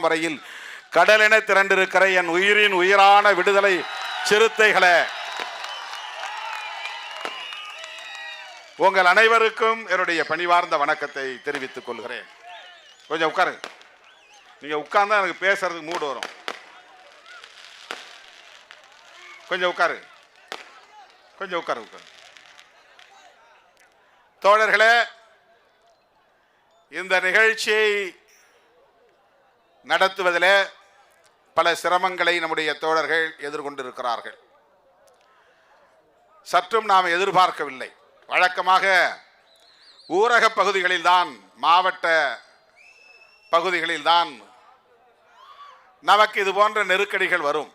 வரையில் கடலென திரண்டிருக்கிற என் உயிரின் உயிரான விடுதலை சிறுத்தைகளே, உங்கள் அனைவருக்கும் என்னுடைய பணிவார்ந்த வணக்கத்தை தெரிவித்துக் கொள்கிறேன். கொஞ்சம் உட்காரு. நீங்க உட்கார்ந்தா எனக்கு பேசுறதுக்கு மூடு வரும். கொஞ்சம் உட்காரு, கொஞ்சம் உட்காரு. தோழர்களே, இந்த நிகழ்ச்சியை நடத்துவதிலே பல சிரமங்களை நம்முடைய தோழர்கள் எதிர்கொண்டிருக்கிறார்கள். சற்றும் நாம் எதிர்பார்க்கவில்லை. வழக்கமாக ஊரக பகுதிகளில்தான், மாவட்ட பகுதிகளில்தான் நமக்கு இது போன்ற நெருக்கடிகள் வரும்.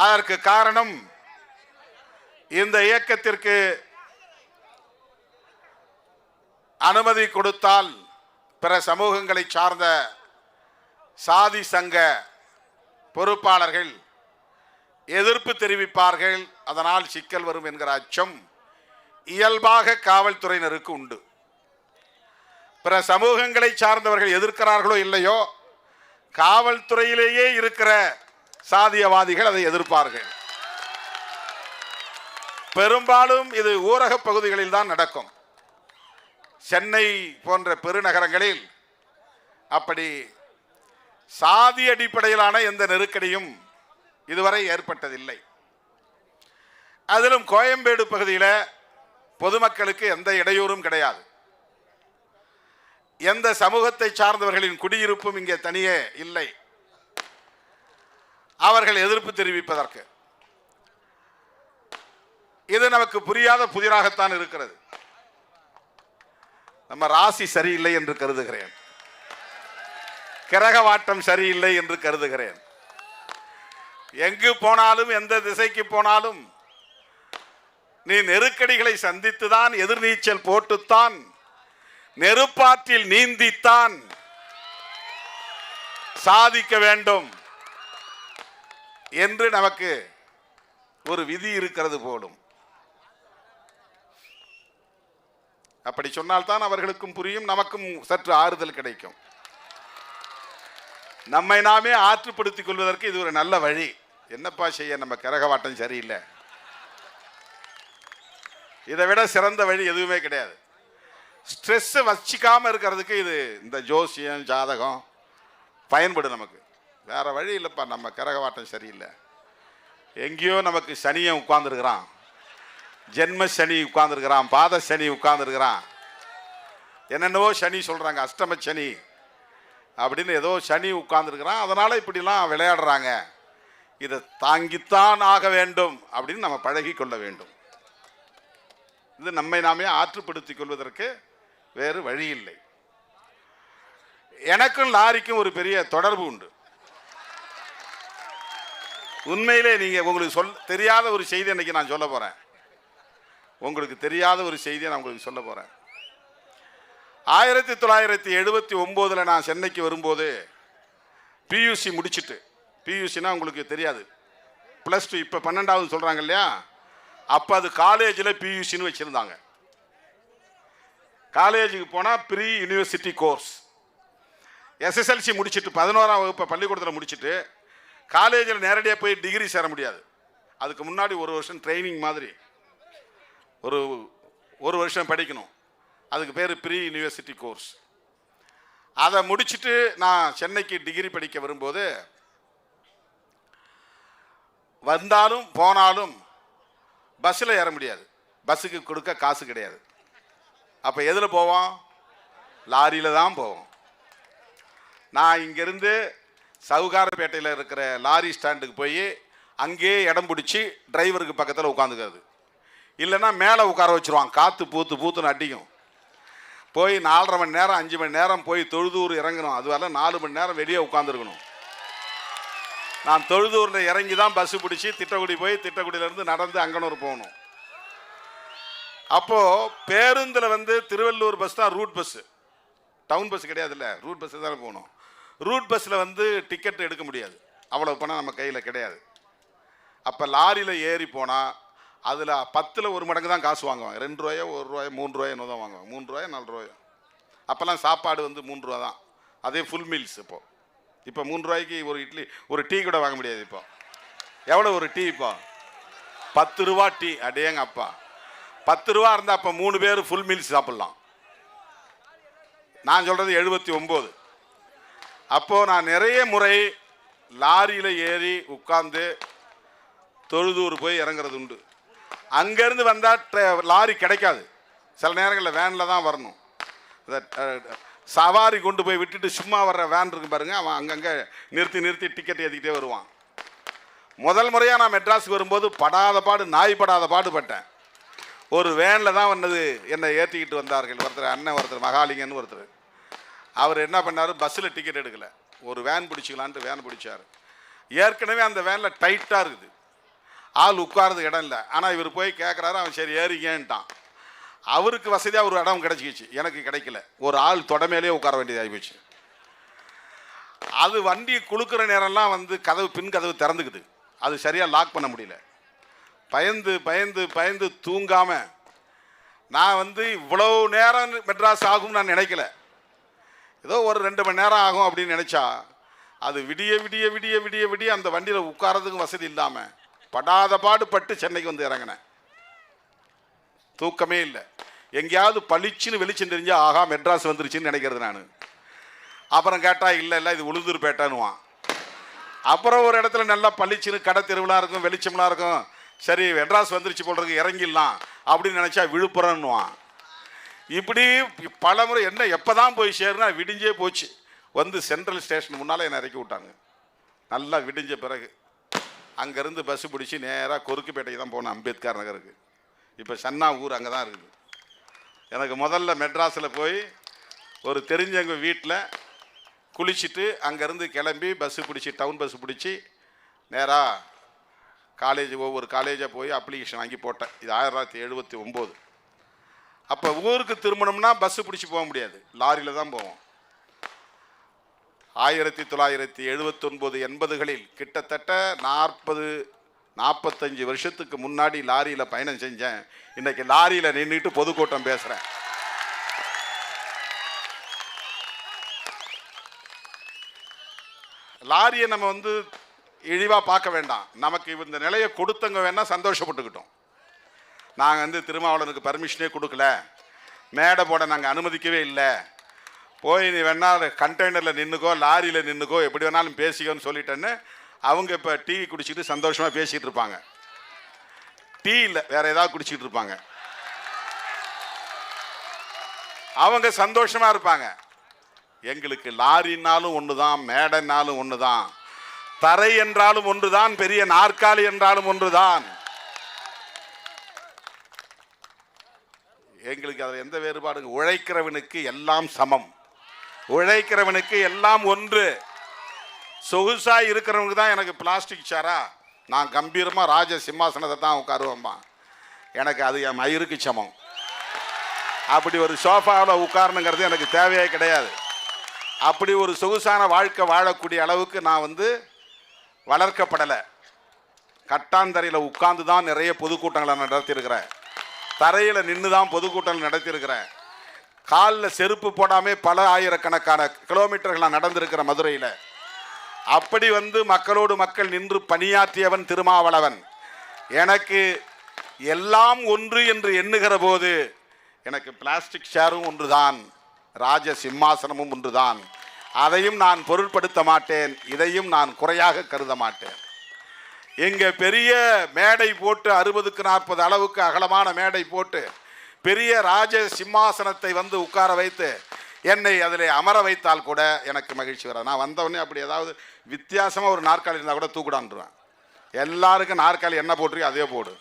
அதற்கு காரணம், இந்த இயக்கத்திற்கு அனுமதி கொடுத்தால் பிற சமூகங்களை சார்ந்த சாதி சங்க பொறுப்பாளர்கள் எதிர்ப்பு தெரிவிப்பார்கள், அதனால் சிக்கல் வரும் என்கிற அச்சம் இயல்பாக காவல்துறையினருக்கு உண்டு. பிற சமூகங்களை சார்ந்தவர்கள் எதிர்க்கிறார்களோ இல்லையோ, காவல்துறையிலேயே இருக்கிற சாதியவாதிகள் அதை எதிர்ப்பார்கள். பெரும்பாலும் இது ஊரக பகுதிகளில் தான் நடக்கும். சென்னை போன்ற பெருநகரங்களில் அப்படி சாதி அடிப்படையிலான எந்த நெருக்கடியும் இதுவரை ஏற்பட்டதில்லை. அதிலும் கோயம்பேடு பகுதியில் பொதுமக்களுக்கு எந்த இடையூறும் கிடையாது. எந்த சமூகத்தை சார்ந்தவர்களின் குடியிருப்பும் இங்கே தனியே இல்லை. அவர்கள் எதிர்ப்பு தெரிவிப்பதற்கு இது நமக்கு புரியாத புதிராகத்தான் இருக்கிறது. நம்ம ராசி சரியில்லை என்று கருதுகிறேன், கிரகவாட்டம் சரியில்லை என்று கருதுகிறேன். எங்கு போனாலும், எந்த திசைக்கு போனாலும் நீ நெருக்கடிகளை சந்தித்துதான், எதிர்நீச்சல் போட்டுத்தான், நெருப்பாற்றில் நீந்தித்தான் சாதிக்க வேண்டும் என்று நமக்கு ஒரு விதி இருக்கிறது போலும். அப்படி சொன்னால்தான் அவர்களுக்கும் புரியும், நமக்கும் சற்று ஆறுதல் கிடைக்கும். நம்மை நாமே ஆற்றுப்படுத்திக் கொள்வதற்கு இது ஒரு நல்ல வழி. என்னப்பா செய்ய, நம்ம கரகவாட்டம் சரியில்லை, இதை விட சிறந்த வழி எதுவுமே கிடையாது. ஸ்ட்ரெஸ் வச்சிக்காம இருக்கிறதுக்கு இது இந்த ஜோசியம் ஜாதகம் பயன்படும். நமக்கு வேற வழி இல்லைப்பா, நம்ம கரகவாட்டம் சரியில்லை. எங்கேயோ நமக்கு சனியை உட்கார்ந்துருக்கிறான், ஜென்ம சனி உட்கார்ந்துருக்கிறான், பாத சனி உட்கார்ந்துருக்கிறான், என்னென்னவோ சனி சொல்றாங்க, அஷ்டம சனி அப்படின்னு ஏதோ சனி உட்கார்ந்துருக்கிறான். அதனால இப்படிலாம் விளையாடுறாங்க. இதை தாங்கித்தான் ஆக வேண்டும் அப்படின்னு நம்ம பழகி கொள்ள வேண்டும். இது நம்மை நாமே ஆற்றுப்படுத்திக் கொள்வதற்கு வேறு வழி இல்லை. எனக்கும் லாரிக்கும் ஒரு பெரிய தொடர்பு உண்டு. உண்மையிலே நீங்க உங்களுக்கு தெரியாத ஒரு செய்தி இன்னைக்கு நான் சொல்ல போறேன். உங்களுக்கு தெரியாத ஒரு செய்தியை நான் உங்களுக்கு சொல்ல போறேன். 1979 நான் சென்னைக்கு வரும்போது பியூசி முடிச்சுட்டு, பியூசினா உங்களுக்கு தெரியாது, +2 இப்போ 12வது சொல்றாங்க இல்லையா, அப்போ அது காலேஜில் பியூசின்னு வச்சிருந்தாங்க. காலேஜுக்கு போனால் ப்ரீ யூனிவர்சிட்டி கோர்ஸ். SSLC முடிச்சுட்டு 11ஆம் வகுப்பு பள்ளிக்கூடத்தில் முடிச்சுட்டு காலேஜில் நேரடியாக போய் டிகிரி சேர முடியாது. அதுக்கு முன்னாடி ஒரு வருஷம் ட்ரைனிங் மாதிரி ஒரு வருஷம் படிக்கணும். அதுக்கு பேர் ப்ரீ யூனிவர்சிட்டி கோர்ஸ். அதை முடிச்சுட்டு நான் சென்னைக்கு டிகிரி படிக்க வரும்போது, வந்தாலும் போனாலும் பஸ்ஸில் ஏற முடியாது, பஸ்ஸுக்கு கொடுக்க காசு கிடையாது. அப்போ எதில் போவோம்? லாரியில் தான் போவோம். நான் இங்கேருந்து சவுகாரப்பேட்டையில் இருக்கிற லாரி ஸ்டாண்டுக்கு போய் அங்கேயே இடம் பிடிச்சி டிரைவருக்கு பக்கத்தில் உட்காந்துக்கிறது. இல்லைன்னா மேலே உட்கார வச்சுருவான், காற்று பூத்துன்னு அடிக்கும். போய் 4.5 மணி நேரம் 5 மணி நேரம் போய் தொழுதூர் இறங்கணும். அது வரல 4 மணி நேரம் வெளியே உட்காந்துருக்கணும். நான் தொழுதூரில் இறங்கி தான் பஸ்ஸு பிடிச்சி திட்டக்குடி போய் திட்டக்குடியிலேருந்து நடந்து அங்கனூர் போகணும். அப்போது பேருந்தில் திருவள்ளூர் பஸ் தான் ரூட் பஸ்ஸு, டவுன் பஸ் கிடையாதுல்ல, ரூட் பஸ்ஸு தானே போகணும். ரூட் பஸ்ஸில் டிக்கெட் எடுக்க முடியாது, அவ்வளோ பணம் நம்ம கையில் கிடையாது. அப்போ லாரியில் ஏறி போனால் அதில் 10ல் 1 மடங்கு தான் காசு வாங்குவாங்க. 2 ரூபாயோ 1 ரூபாயோ 3 ரூபாயோ என்ன தான் வாங்குவாங்க. 3 ரூபாயோ 4 ரூபாயோ. அப்போல்லாம் சாப்பாடு 3 ரூபா தான். அதே ஃபுல் மீல்ஸ். இப்போ 3 ரூபாய்க்கு ஒரு இட்லி, ஒரு டீ கூட வாங்க முடியாது. இப்போ எவ்வளோ ஒரு டீ? இப்போ 10 ரூபா டீ. அடேங்க அப்பா, 10 ரூபா இருந்தால் அப்போ 3 பேர் ஃபுல் மீல்ஸ் சாப்பிட்லாம். நான் சொல்கிறது 79. அப்போது நான் நிறைய முறை லாரியில் ஏறி உட்காந்து தொழுதூர் போய் இறங்குறது உண்டு. அங்கேருந்து வந்தால் லாரி கிடைக்காது. சில நேரங்களில் வேனில் தான் வரணும். சவாரி கொண்டு போய் விட்டுட்டு சும்மா வர்ற வேன் இருக்கு பாருங்க, அவன் அங்கங்கே நிறுத்தி டிக்கெட் ஏற்றிக்கிட்டே வருவான். முதல் முறையாக நான் மெட்ராஸுக்கு வரும்போது படாத பாடு, நாய் படாத பாடுபட்டேன். ஒரு வேனில் தான் வந்தது, என்னை ஏற்றிக்கிட்டு வந்தார்கள். அண்ணன் ஒருத்தர் மகாலிங்கன்னு ஒருத்தர். அவர் என்ன பண்ணார், பஸ்ஸில் டிக்கெட் எடுக்கலை, ஒரு வேன் பிடிச்சிக்கலான்ட்டு வேன் பிடிச்சார். ஏற்கனவே அந்த வேனில் டைட்டாக இருக்குது, ஆள் உட்காரது இடம் இல்லை. ஆனால் இவர் போய் கேட்குறாரு, அவன் சரி ஏறிக்கேன்ட்டான். அவருக்கு வசதியாக ஒரு இடம் கிடச்சிக்கிச்சு, எனக்கு கிடைக்கல. ஒரு ஆள் தொடமையிலே உட்கார வேண்டியதாகி போச்சு. அது வண்டி குலுக்கிற நேரம்லாம் கதவு, பின் கதவு திறந்துக்குது, அது சரியாக லாக் பண்ண முடியல. பயந்து தூங்காமல் நான் இவ்வளோ நேரம் மெட்ராஸ் ஆகும்னு நான் நினைக்கல. ஏதோ ஒரு 2 மணி நேரம் ஆகும் அப்படின்னு நினச்சா, அது விடிய அந்த வண்டியில் உட்காரதுக்கும் வசதி இல்லாமல் படாத பாடுபட்டு சென்னைக்கு இறங்கினேன். தூக்கமே இல்லை. எங்கேயாவது பளிச்சுன்னு வெளிச்சம் தெரிஞ்சா ஆகா மெட்ராஸ் வந்துருச்சுன்னு நினைக்கிறது நான். அப்புறம் கேட்டால் இல்லை இது உளுந்தூர்பேட்டைன்னுவான். அப்புறம் ஒரு இடத்துல நல்லா பளிச்சுன்னு கடை தெருவுலாம் இருக்கும், வெளிச்சம்லாம் இருக்கும். சரி மெட்ராஸ் வந்துருச்சு போடுறதுக்கு இறங்கிடலாம் அப்படின்னு நினச்சா விழுப்புரம்னுவான். இப்படி பல முறை என்ன எப்போ தான் போய் சேருனா விடிஞ்சே போச்சு. சென்ட்ரல் ஸ்டேஷன் முன்னால் என்னை இறக்கி விட்டாங்க. நல்லா விடிஞ்ச பிறகு அங்கேருந்து பஸ்ஸு பிடிச்சி நேராக கொருக்குப்பேட்டைக்கு தான் போனேன், அம்பேத்கர் நகருக்கு. இப்போ சன்னா ஊர் அங்கே தான் இருக்குது. எனக்கு முதல்ல மெட்ராஸில் போய் ஒரு தெரிஞ்சவங்க வீட்டில் குளிச்சுட்டு அங்கேருந்து கிளம்பி பஸ்ஸு பிடிச்சி, டவுன் பஸ்ஸு பிடிச்சி நேராக காலேஜ், ஒவ்வொரு காலேஜாக போய் அப்ளிகேஷன் வாங்கி போட்டேன். இது 1979. அப்போ ஊருக்கு திரும்பணும்னா பஸ்ஸு பிடிச்சி போக முடியாது, லாரியில் தான் போவோம். 1979 80களில் கிட்டத்தட்ட 45 வருஷத்துக்கு முன்னாடி லாரியில் பயணம் செஞ்சேன். இன்னைக்கு லாரியில் நின்றுட்டு பொதுக்கூட்டம் பேசுகிறேன். லாரியை நம்ம இழிவாக பார்க்க வேண்டாம். நமக்கு இந்த நிலையை கொடுத்தவங்க வேணால் சந்தோஷப்பட்டுக்கிட்டோம். நாங்கள் திருமாவளவனுக்கு பர்மிஷனே கொடுக்கல, மேடை போட நாங்கள் அனுமதிக்கவே இல்லை, போய் நீ வேணால் கண்டெய்னரில் நின்றுக்கோ, லாரியில் நின்றுக்கோ, எப்படி வேணாலும் பேசிக்கோன்னு சொல்லிட்டேன்னு அவங்க இப்போ டீ குடிச்சிட்டு சந்தோஷமாக பேசிகிட்டு இருப்பாங்க. டீ இல்லை வேற ஏதாவது குடிச்சிட்டு இருப்பாங்க. அவங்க சந்தோஷமாக இருப்பாங்க. எங்களுக்கு லாரின்னாலும் ஒன்று தான், மேடைனாலும் ஒன்று தான், தரை என்றாலும் ஒன்று தான், பெரிய நாற்காலி என்றாலும் ஒன்று தான். எங்களுக்கு அதில் எந்த வேறுபாடுங்க. உழைக்கிறவனுக்கு எல்லாம் சமம், உழைக்கிறவனுக்கு எல்லாம் ஒன்று. சொகுசாக இருக்கிறவனுக்கு தான் எனக்கு பிளாஸ்டிக் சேரா, நான் கம்பீரமாக ராஜ சிம்மாசனத்தை தான் உட்காருவேம்மா, எனக்கு அது என் மயிருக்கு சமம். அப்படி ஒரு சோஃபாவில் உட்காரணுங்கிறது எனக்கு தேவையே கிடையாது. அப்படி ஒரு சொகுசான வாழ்க்கை வாழக்கூடிய அளவுக்கு நான் வளர்க்கப்படலை. கட்டாந்தரையில் உட்கார்ந்து தான் நிறைய பொதுக்கூட்டங்களை நடத்தியிருக்கிறேன், தரையில் நின்று தான் பொதுக்கூட்டங்கள் நடத்தியிருக்கிறேன். காலில் செருப்பு போடாமல் பல ஆயிரக்கணக்கான கிலோமீட்டர்கள் நான் நடந்திருக்கிற மதுரையில். அப்படி மக்களோடு மக்கள் நின்று பணியாற்றியவன் திருமாவளவன். எனக்கு எல்லாம் ஒன்று என்று எண்ணுகிற போது எனக்கு பிளாஸ்டிக் சேரும் ஒன்றுதான், ராஜ சிம்மாசனமும் ஒன்றுதான். அதையும் நான் பொருட்படுத்த மாட்டேன், இதையும் நான் குறையாக கருத மாட்டேன். இங்கே பெரிய மேடை போட்டு 60க்கு 40 அளவுக்கு அகலமான மேடை போட்டு பெரிய ராஜ சிம்மாசனத்தை உட்கார வைத்து என்னை அதில் அமர வைத்தால் கூட எனக்கு மகிழ்ச்சி வராது. நான் வந்தவொடனே அப்படி ஏதாவது வித்தியாசமாக ஒரு நாற்காலி இருந்தால் கூட தூக்குடான்ருவேன். எல்லாருக்கும் நாற்காலி என்ன போட்டிருக்கோ அதே போடு.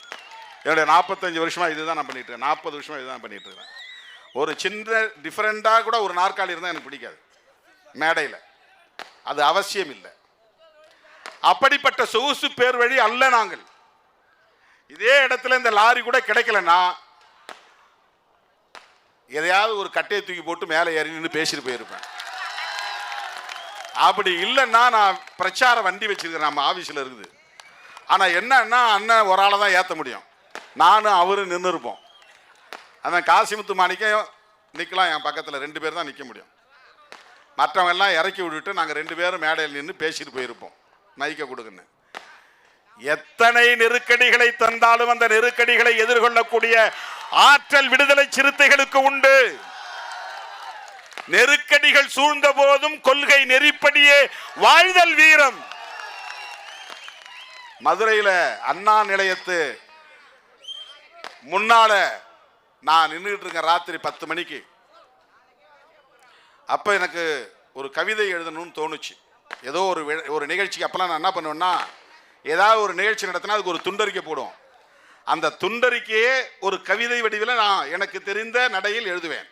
என்னுடைய 45 வருஷமாக இதுதான் நான் பண்ணிட்டு இருக்கேன், 40 வருஷமாக இதுதான் பண்ணிட்டு இருக்கேன். ஒரு சின்ன டிஃப்ரெண்டாக கூட ஒரு நாற்காலி இருந்தால் எனக்கு பிடிக்காது மேடையில், அது அவசியம் இல்லை. அப்படிப்பட்ட சொகுசு பேர் வழி அல்ல நாங்கள். இதே இடத்துல இந்த லாரி கூட கிடைக்கலன்னா எதையாவது ஒரு கட்டையை தூக்கி போட்டு மேலே ஏறி நின்று பேசிட்டு போயிருப்பேன். அப்படி இல்லைன்னா நான் பிரச்சார வண்டி வச்சிருக்கிறேன், நம்ம ஆஃபீஸில் இருக்குது. ஆனால் என்னன்னா அண்ணன் ஒரு ஆளை தான் ஏற்ற முடியும், நானும் அவரும் நின்று இருப்போம். அதான் காசிமுத்து மாணிக்கம் நிற்கலாம், என் பக்கத்தில் 2 பேர் தான் நிற்க முடியும். மற்றவங்க எல்லாம் இறக்கி விட்டுட்டு நாங்கள் 2 பேரும் மேடையில் நின்று பேசிட்டு போயிருப்போம். மைக்க கொடுக்குன்னு. எத்தனை நெருக்கடிகளை தந்தாலும் அந்த நெருக்கடிகளை எதிர்கொள்ளக்கூடிய ஆற்றல் விடுதலை சிறுத்தைகளுக்கு உண்டு. நெருக்கடிகள் சூழ்ந்த போதும் கொள்கை நெறிப்படியே வாழ்தல் வீரம். மதுரையில அண்ணா நிலையத்து முன்னால நான் நின்றுட்டு இருக்கேன் ராத்திரி 10 மணிக்கு. அப்ப எனக்கு ஒரு கவிதை எழுதணும்னு தோணுச்சு. ஏதோ ஒரு நிகழ்ச்சிக்கு அப்பெல்லாம் நான் என்ன பண்ணுவேன்னா, ஏதாவது ஒரு நிகழ்ச்சி நடத்தினா அதுக்கு ஒரு துண்டறிக்கை போடுவோம். அந்த துண்டறிக்கையே ஒரு கவிதை வடிவில் நான் எனக்கு தெரிந்த நடையில் எழுதுவேன்.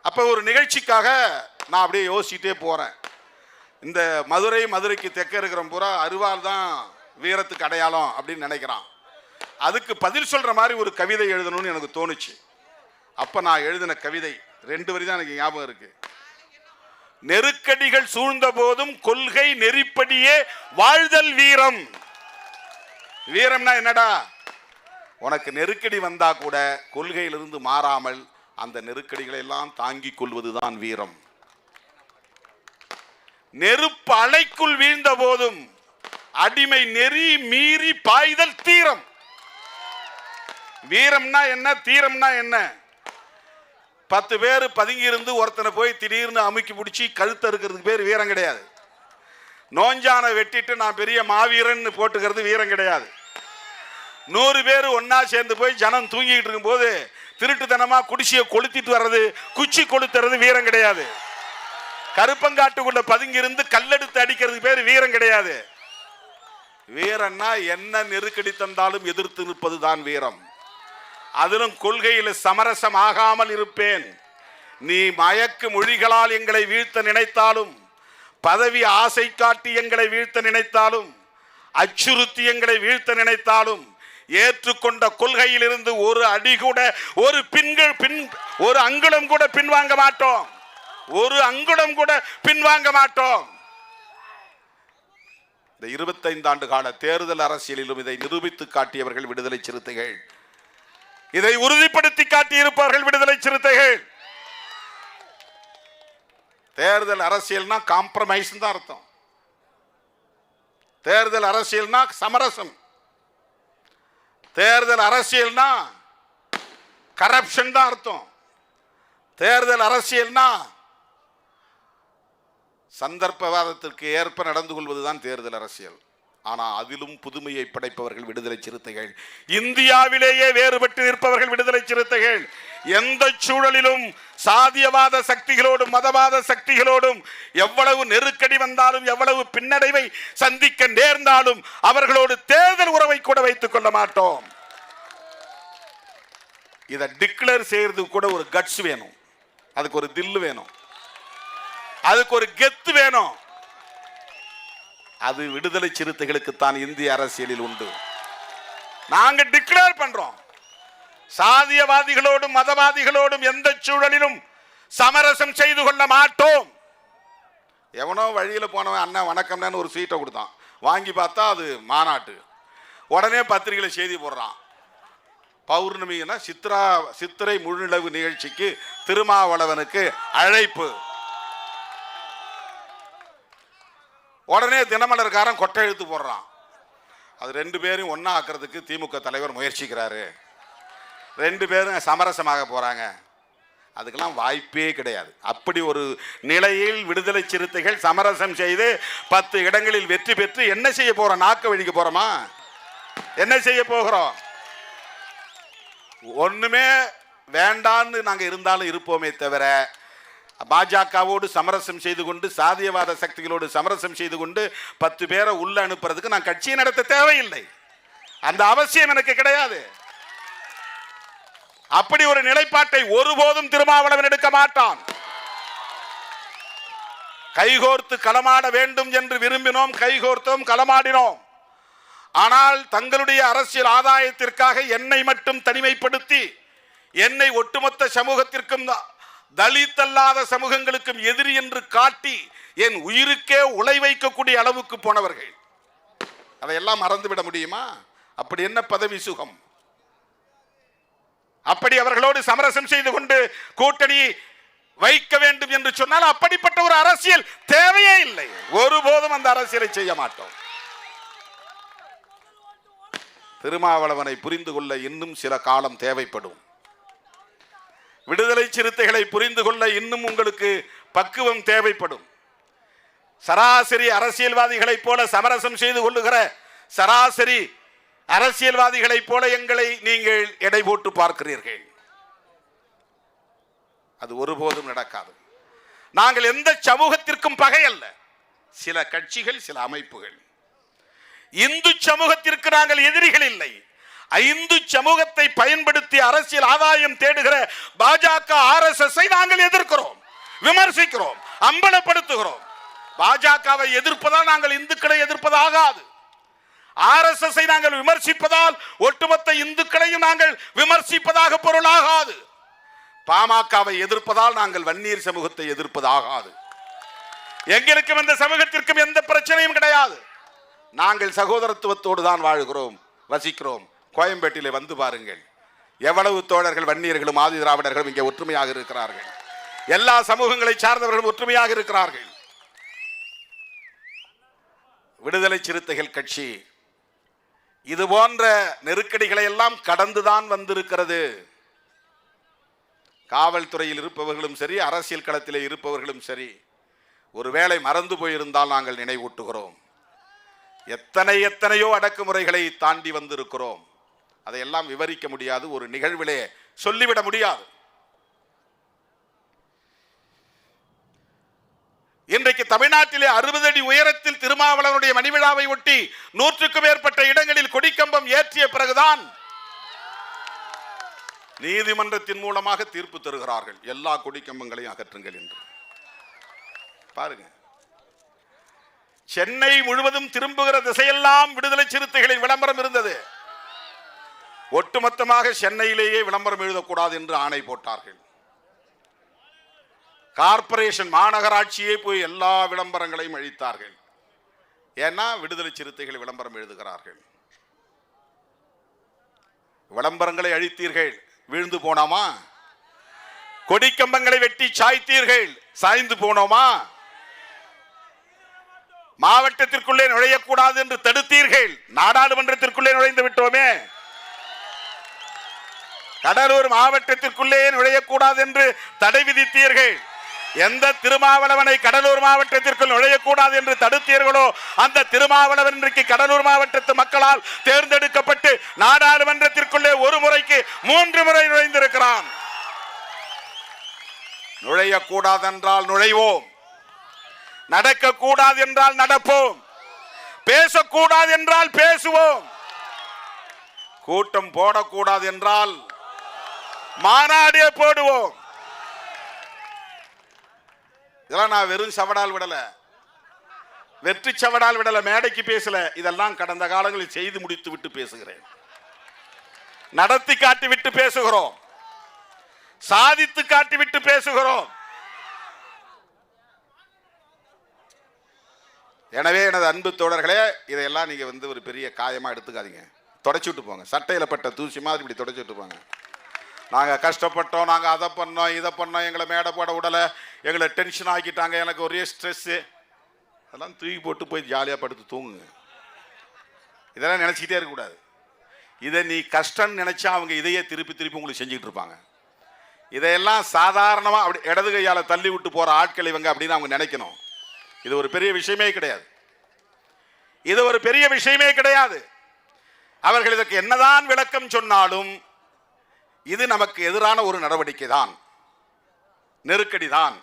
அப்போ ஒரு நிகழ்ச்சிக்காக நான் அப்படியே யோசிச்சுட்டே போகிறேன். இந்த மதுரைக்கு தெற்க இருக்கிற பூரா அருவாள் தான் வீரத்துக்கு அடையாளம் அப்படின்னு நினைக்கிறான். அதுக்கு பதில் சொல்கிற மாதிரி ஒரு கவிதை எழுதணும்னு எனக்கு தோணுச்சு. அப்போ நான் எழுதின கவிதை 2 வரி தான் எனக்கு ஞாபகம் இருக்கு. நெருக்கடிகள் சூழ்ந்த போதும் கொள்கை நெறிப்படியே வாழ்தல் வீரம். வீரம்னா என்னடா? உனக்கு நெருக்கடி வந்தா கூட கொள்கையிலிருந்து மாறாமல் அந்த நெருக்கடிகளை எல்லாம் தாங்கிக் கொள்வதுதான் வீரம். நெருப்பு அலைக்குள் வீழ்ந்த போதும் அடிமை நெறி மீறி பாய்தல் தீரம். வீரம்னா என்ன, தீரம்னா என்ன? 10 பேர் பதுங்கி இருந்து ஒருத்தனை போய் திடீர்னு அமுக்கி பிடிச்சி கழுத்து இருக்கிறதுக்கு பேர் வீரம் கிடையாது. நோஞ்சான வெட்டிட்டு நான் பெரிய மாவீரன் போட்டுக்கிறது வீரம் கிடையாது. 100 பேர் ஒன்னா சேர்ந்து போய் ஜனம் தூங்கிட்டு இருக்கும் போது திருட்டுத்தனமா குடிசையை கொளுத்திட்டு வர்றது, குச்சி கொளுத்துறது வீரம் கிடையாது. கருப்பங்காட்டுக்குள்ள பதுங்கி இருந்து கல்லெடுத்து அடிக்கிறதுக்கு பேர் வீரம் கிடையாது. வீரன்னா என்ன நெருக்கடி தந்தாலும் எதிர்த்து நிற்பதுதான் வீரம். அதிலும் கொள்கையில் சமரசம் ஆகாமல் இருப்பேன். நீ மயக்கு மொழிகளால் எங்களை வீழ்த்த நினைத்தாலும், பதவி ஆசை காட்டி எங்களை வீழ்த்த நினைத்தாலும், அச்சுறுத்தி எங்களை வீழ்த்த நினைத்தாலும், ஏற்றுக்கொண்ட கொள்கையில் இருந்து ஒரு அடி கூட ஒரு அங்குலம் கூட பின்வாங்க மாட்டோம். ஒரு அங்குலம் கூட பின்வாங்க மாட்டோம். இந்த 25 ஆண்டு கால தேர்தல் அரசியலிலும் இதை நிரூபித்து காட்டியவர்கள் விடுதலை சிறுத்தைகள். இதை உறுதிப்படுத்தி காட்டியிருப்பவர்கள் விடுதலை சிறுத்தைகள். தேர்தல் அரசியல்னா காம்ப்ரமைஸ் தான் அர்த்தம். தேர்தல் அரசியல்னா சமரசம். தேர்தல் அரசியல்னா கரப்ஷன் தான் அர்த்தம். தேர்தல் அரசியல்னா சந்தர்ப்பவாதத்திற்கு ஏற்ப நடந்து கொள்வதுதான் தேர்தல் அரசியல். ஆனால் அதிலும் புதுமையை படைப்பவர்கள் விடுதலை சிறுத்தைகள். இந்தியாவிலேயே வேறுபட்டு நிற்பவர்கள் விடுதலை சிறுத்தைகள். எந்த சூழலிலும் சாதியவாத சக்திகளோடும் மதவாத சக்திகளோடும் எவ்வளவு நெருக்கடி வந்தாலும், எவ்வளவு பின்னடைவை சந்திக்க நேர்ந்தாலும் அவர்களோடு தேர்தல் உறவை கூட வைத்துக் கொள்ள மாட்டோம். இதை டிக்ளேர் செய்யறதுக்கு கூட ஒரு கட்ஸ் வேணும், அதுக்கு ஒரு தில்லு வேணும், அதுக்கு ஒரு கெத்து வேணும். அது விடுதலை சிறுத்தைகளுக்கு தான் இந்திய அரசியலில் உண்டு. நாங்க டிக்ளேர் பண்றோம், சாதியவாதிகளோடும் மதவாதிகளோடும் எந்த சூழலிலும் சமரசம் செய்து கொள்ள மாட்டோம். எவனோ வழியில போனவன் அண்ணன் வணக்கம்னு ஒரு சீட்டை கொடுத்தான், வாங்கி பார்த்தா அது மாநாட்டு. உடனே பத்திரிகையில செய்தி போடுறான், பௌர்ணமினா சித்திரை முழுநிலவு நிகழ்ச்சிக்கு திருமாவளவனுக்கு அழைப்பு. உடனே தினமலர்காரன் கொட்டை எழுத்து போடுறான், அது 2 பேரும் ஒன்னா ஆக்கிறதுக்கு திமுக தலைவர் முயற்சிக்கிறாரு, 2 பேரும் சமரசமாக போறாங்க. அதுக்கெல்லாம் வாய்ப்பே கிடையாது. அப்படி ஒரு நிலையில் விடுதலை சிறுத்தைகள் சமரசம் செய்து 10 இடங்களில் வெற்றி பெற்று என்ன செய்ய போறோம்? நாக்க வழிக்க போறோமா? என்ன செய்ய போகிறோம்? ஒண்ணுமே வேண்டான்னு நாங்க இருந்தாலும் இருப்போமே தவிர, பாஜகவோடு சமரசம் செய்து கொண்டு சாதியவாத சக்திகளோடு சமரசம் செய்து கொண்டு 10 பேரை உள்ள அனுப்புறதுக்கு நான் கட்சியை நடத்த தேவையில்லை. அந்த அவசியம் எனக்கு கிடையாது. அப்படி ஒரு நிலைப்பாட்டை ஒருபோதும் திருமாவளவன் எடுக்க மாட்டான். கைகோர்த்து களமாட வேண்டும் என்று விரும்பினோம், கைகோர்த்தோம், களமாடினோம். ஆனால் தங்களுடைய அரசியல் ஆதாயத்திற்காக என்னை மட்டும் தனிமைப்படுத்தி, என்னை ஒட்டுமொத்த சமூகத்திற்கும் தலித் அல்லாத சமூகங்களுக்கும் எதிரி என்று காட்டி என் உயிருக்கே உலை வைக்கக்கூடிய அளவுக்கு போனவர்கள். அதையெல்லாம் மறந்துவிட முடியுமா? அப்படி என்ன பதவி சுகம்? அப்படி அவர்களோடு சமரசம் செய்து கொண்டு கூட்டணி வைக்க வேண்டும் என்று சொன்னால் அப்படிப்பட்ட ஒரு அரசியல் தேவையே இல்லை. ஒருபோதும் அந்த அரசியலை செய்ய மாட்டோம். திருமாவளவனை புரிந்து கொள்ள இன்னும் சில காலம் தேவைப்படும். விடுதலை சிறுத்தைகளை புரிந்து கொள்ள இன்னும் உங்களுக்கு பக்குவம் தேவைப்படும். சராசரி அரசியல்வாதிகளைப் போல சமரசம் செய்து கொள்ளுகிற சராசரி அரசியல்வாதிகளைப் போல எங்களை நீங்கள் எடை போட்டு பார்க்கிறீர்கள். அது ஒருபோதும் நடக்காது. நாங்கள் எந்த சமூகத்திற்கும் பகை அல்ல. சில கட்சிகள், சில அமைப்புகள். இந்து சமூகத்திற்கு நாங்கள் எதிரிகள் இல்லை. இந்து சமூகத்தை பயன்படுத்தி அரசியல் ஆதாயம் தேடுகிற பாஜக, RSS நாங்கள் எதிர்க்கிறோம், விமர்சிக்கிறோம், அம்பலப்படுத்துகிறோம். பாஜகவை எதிர்ப்பதால் நாங்கள் இந்துக்களை எதிர்ப்பதாகாது. RSS நாங்கள் விமர்சிப்பதால் ஒட்டுமொத்த இந்துக்களையும் நாங்கள் விமர்சிப்பதாக பொருளாகாது. பாமகவை எதிர்ப்பதால் நாங்கள் வன்னியர் சமூகத்தை எதிர்ப்பதாகாது. எங்களுக்கும் இந்த சமூகத்திற்கும் எந்த பிரச்சனையும் கிடையாது. நாங்கள் சகோதரத்துவத்தோடு தான் வாழ்கிறோம், வசிக்கிறோம். கோயம்பேட்டிலே வந்து பாருங்கள், எவ்வளவு தோழர்கள் வன்னியர்களும் ஆதி திராவிடர்களும் இங்கே ஒற்றுமையாக இருக்கிறார்கள். எல்லா சமூகங்களை சார்ந்தவர்களும் ஒற்றுமையாக இருக்கிறார்கள். விடுதலை சிறுத்தைகள் கட்சி இது போன்ற நெருக்கடிகளை எல்லாம் கடந்துதான் வந்திருக்கிறது. காவல்துறையில் இருப்பவர்களும் சரி, அரசியல் களத்திலே இருப்பவர்களும் சரி, ஒருவேளை மறந்து போயிருந்தால் நாங்கள் நினைவூட்டுகிறோம். எத்தனையோ அடக்குமுறைகளை தாண்டி வந்திருக்கிறோம். அதையெல்லாம் விவரிக்க முடியாது, ஒரு நிகழ்விலே சொல்லிவிட முடியாது. இன்றைக்கு தமிழ்நாட்டிலே 60 அடி உயரத்தில் திருமாவளவனுடைய மணிவிழாவை ஒட்டி 100க்கும் மேற்பட்ட இடங்களில் கொடிக்கம்பம் ஏற்றிய பிறகுதான் நீதிமன்றத்தின் மூலமாக தீர்ப்பு தருகிறார்கள், எல்லா கொடிக்கம்பங்களையும் அகற்றுங்கள் என்று. பாருங்க, சென்னை முழுவதும் திரும்புகிற திசையெல்லாம் விடுதலை சிறுத்தைகளின் விளம்பரம் இருந்தது. ஒட்டுமொத்தமாக சென்னையிலேயே விளம்பரம் எழுதக்கூடாது என்று ஆணை போட்டார்கள். கார்ப்பரேஷன், மாநகராட்சியே போய் எல்லா விளம்பரங்களையும் அழித்தார்கள். ஏன்னா விடுதலை சிறுத்தைகள் விளம்பரம் எழுதுகிறார்கள். விளம்பரங்களை அழித்தீர்கள், வீழ்ந்து போனோமா? கொடிக்கம்பங்களை வெட்டி சாய்த்தீர்கள், சாய்ந்து போனோமா? மாவட்டத்திற்குள்ளே நுழையக்கூடாது என்று தடுத்தீர்கள், நாடாளுமன்றத்திற்குள்ளே நுழைந்து விட்டோமே. கடலூர் மாவட்டத்திற்குள்ளே நுழையக்கூடாது என்று தடை விதித்தீர்கள். எந்த திருமாவளவனை கடலூர் மாவட்டத்திற்குள் நுழையக்கூடாது என்று தடுத்தீர்களோ அந்த திருமாவளவன் இன்றைக்கு கடலூர் மாவட்டத்து மக்களால் தேர்ந்தெடுக்கப்பட்டு நாடாளுமன்றத்திற்குள்ளே ஒரு முறைக்கு 3 முறை நுழைந்திருக்கிறான். நுழையக்கூடாது என்றால் நுழைவோம், நடக்கக்கூடாது என்றால் நடப்போம், பேசக்கூடாது என்றால் பேசுவோம், கூட்டம் போடக்கூடாது என்றால் மாநாடே போடுவோம். இதெல்லாம் நான் வெறும் சவடால் விடல, வெற்றி சவடால் விடல, மேடைக்கு பேசல. இதெல்லாம் கடந்த காலங்களில் செய்து முடித்து விட்டு பேசுகிறேன், நடத்தி காட்டி விட்டு பேசுகிறோம், சாதித்து காட்டி விட்டு பேசுகிறோம். எனவே எனது அன்பு தோழர்களே, இதையெல்லாம் நீங்க ஒரு பெரிய காயமா எடுத்துக்காதீங்க. தொடச்சு விட்டு போங்க, சட்டையில பட்ட தூசி மாதிரி இப்படி தொடச்சு விட்டு போங்க. நாங்கள் கஷ்டப்பட்டோம், நாங்கள் அதை பண்ணோம், இதை பண்ணோம், எங்களை மேடை போட விடலை, எங்களை டென்ஷன் ஆக்கிட்டாங்க, எனக்கு ஒரே ஸ்ட்ரெஸ்ஸு, அதெல்லாம் தூக்கி போட்டு போய் ஜாலியாக படுத்து தூங்குங்க. இதெல்லாம் நினச்சிக்கிட்டே இருக்கக்கூடாது. இதை நீ கஷ்டம்னு நினச்சா அவங்க இதையே திருப்பி திருப்பி உங்களுக்கு செஞ்சுக்கிட்டு இருப்பாங்க. இதையெல்லாம் சாதாரணமாக அப்படி இடது கையால் தள்ளி விட்டு போகிற ஆட்கள் இவங்க அப்படின்னு அவங்க நினைக்கணும். இது ஒரு பெரிய விஷயமே கிடையாது, இது ஒரு பெரிய விஷயமே கிடையாது. அவர்கள் இதற்கு என்னதான் விளக்கம் சொன்னாலும் இது நமக்கு எதிரான ஒரு நடவடிக்கை தான், நெருக்கடி தான்.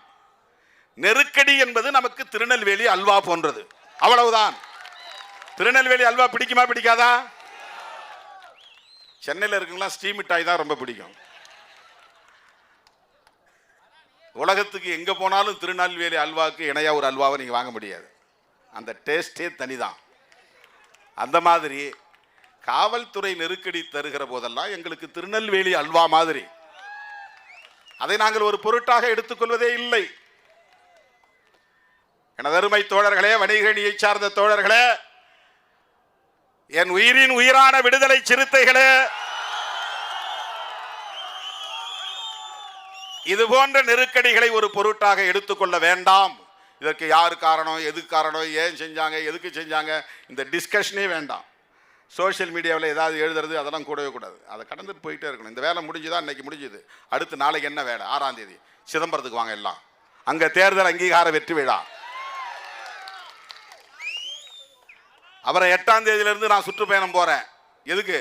நெருக்கடி என்பது நமக்கு திருநெல்வேலி அல்வா போன்றது, அவ்வளவுதான். திருநெல்வேலி அல்வா பிடிக்குமா பிடிக்காதா? சென்னையில் இருக்குங்களா ஸ்டீம் மிட்டாய் தான் ரொம்ப பிடிக்கும். உலகத்துக்கு எங்க போனாலும் திருநெல்வேலி அல்வாவுக்கு இணையா ஒரு அல்வாவை நீங்க வாங்க முடியாது, அந்த டேஸ்டே தனிதான். அந்த மாதிரி காவல்துறை நெருக்கடி தருகிற போதெல்லாம் எங்களுக்கு திருநெல்வேலி அல்வா மாதிரி, அதை நாங்கள் ஒரு பொருட்டாக எடுத்துக்கொள்வதே இல்லை. எனது அருமை தோழர்களே, வணிகணியை சார்ந்த தோழர்களே, என் உயிரின் உயிரான விடுதலை சிறுத்தைகளே, இது போன்ற நெருக்கடிகளை ஒரு பொருட்டாக எடுத்துக்கொள்ள வேண்டாம். இதற்கு யார் காரணம், எது காரணம், ஏன் செஞ்சாங்க, எதுக்கு செஞ்சாங்க, இந்த டிஸ்கஷனே வேண்டாம். சோஷியல் மீடியாவில் ஏதாவது எழுதுறது அதெல்லாம் கூடவே கூடாது. அதை கடந்துட்டு போயிட்டே இருக்கணும். இந்த வேலை முடிஞ்சுதான், இன்னைக்கு முடிஞ்சுது. அடுத்து நாளைக்கு என்ன வேலை? 6ஆம் தேதி சிதம்பரத்துக்கு வாங்க எல்லாம், அங்கே தேர்தல் அங்கீகார வெற்றி விழா. அப்புறம் 8ஆம் தேதியிலிருந்து நான் சுற்றுப்பயணம் போறேன். எதுக்கு?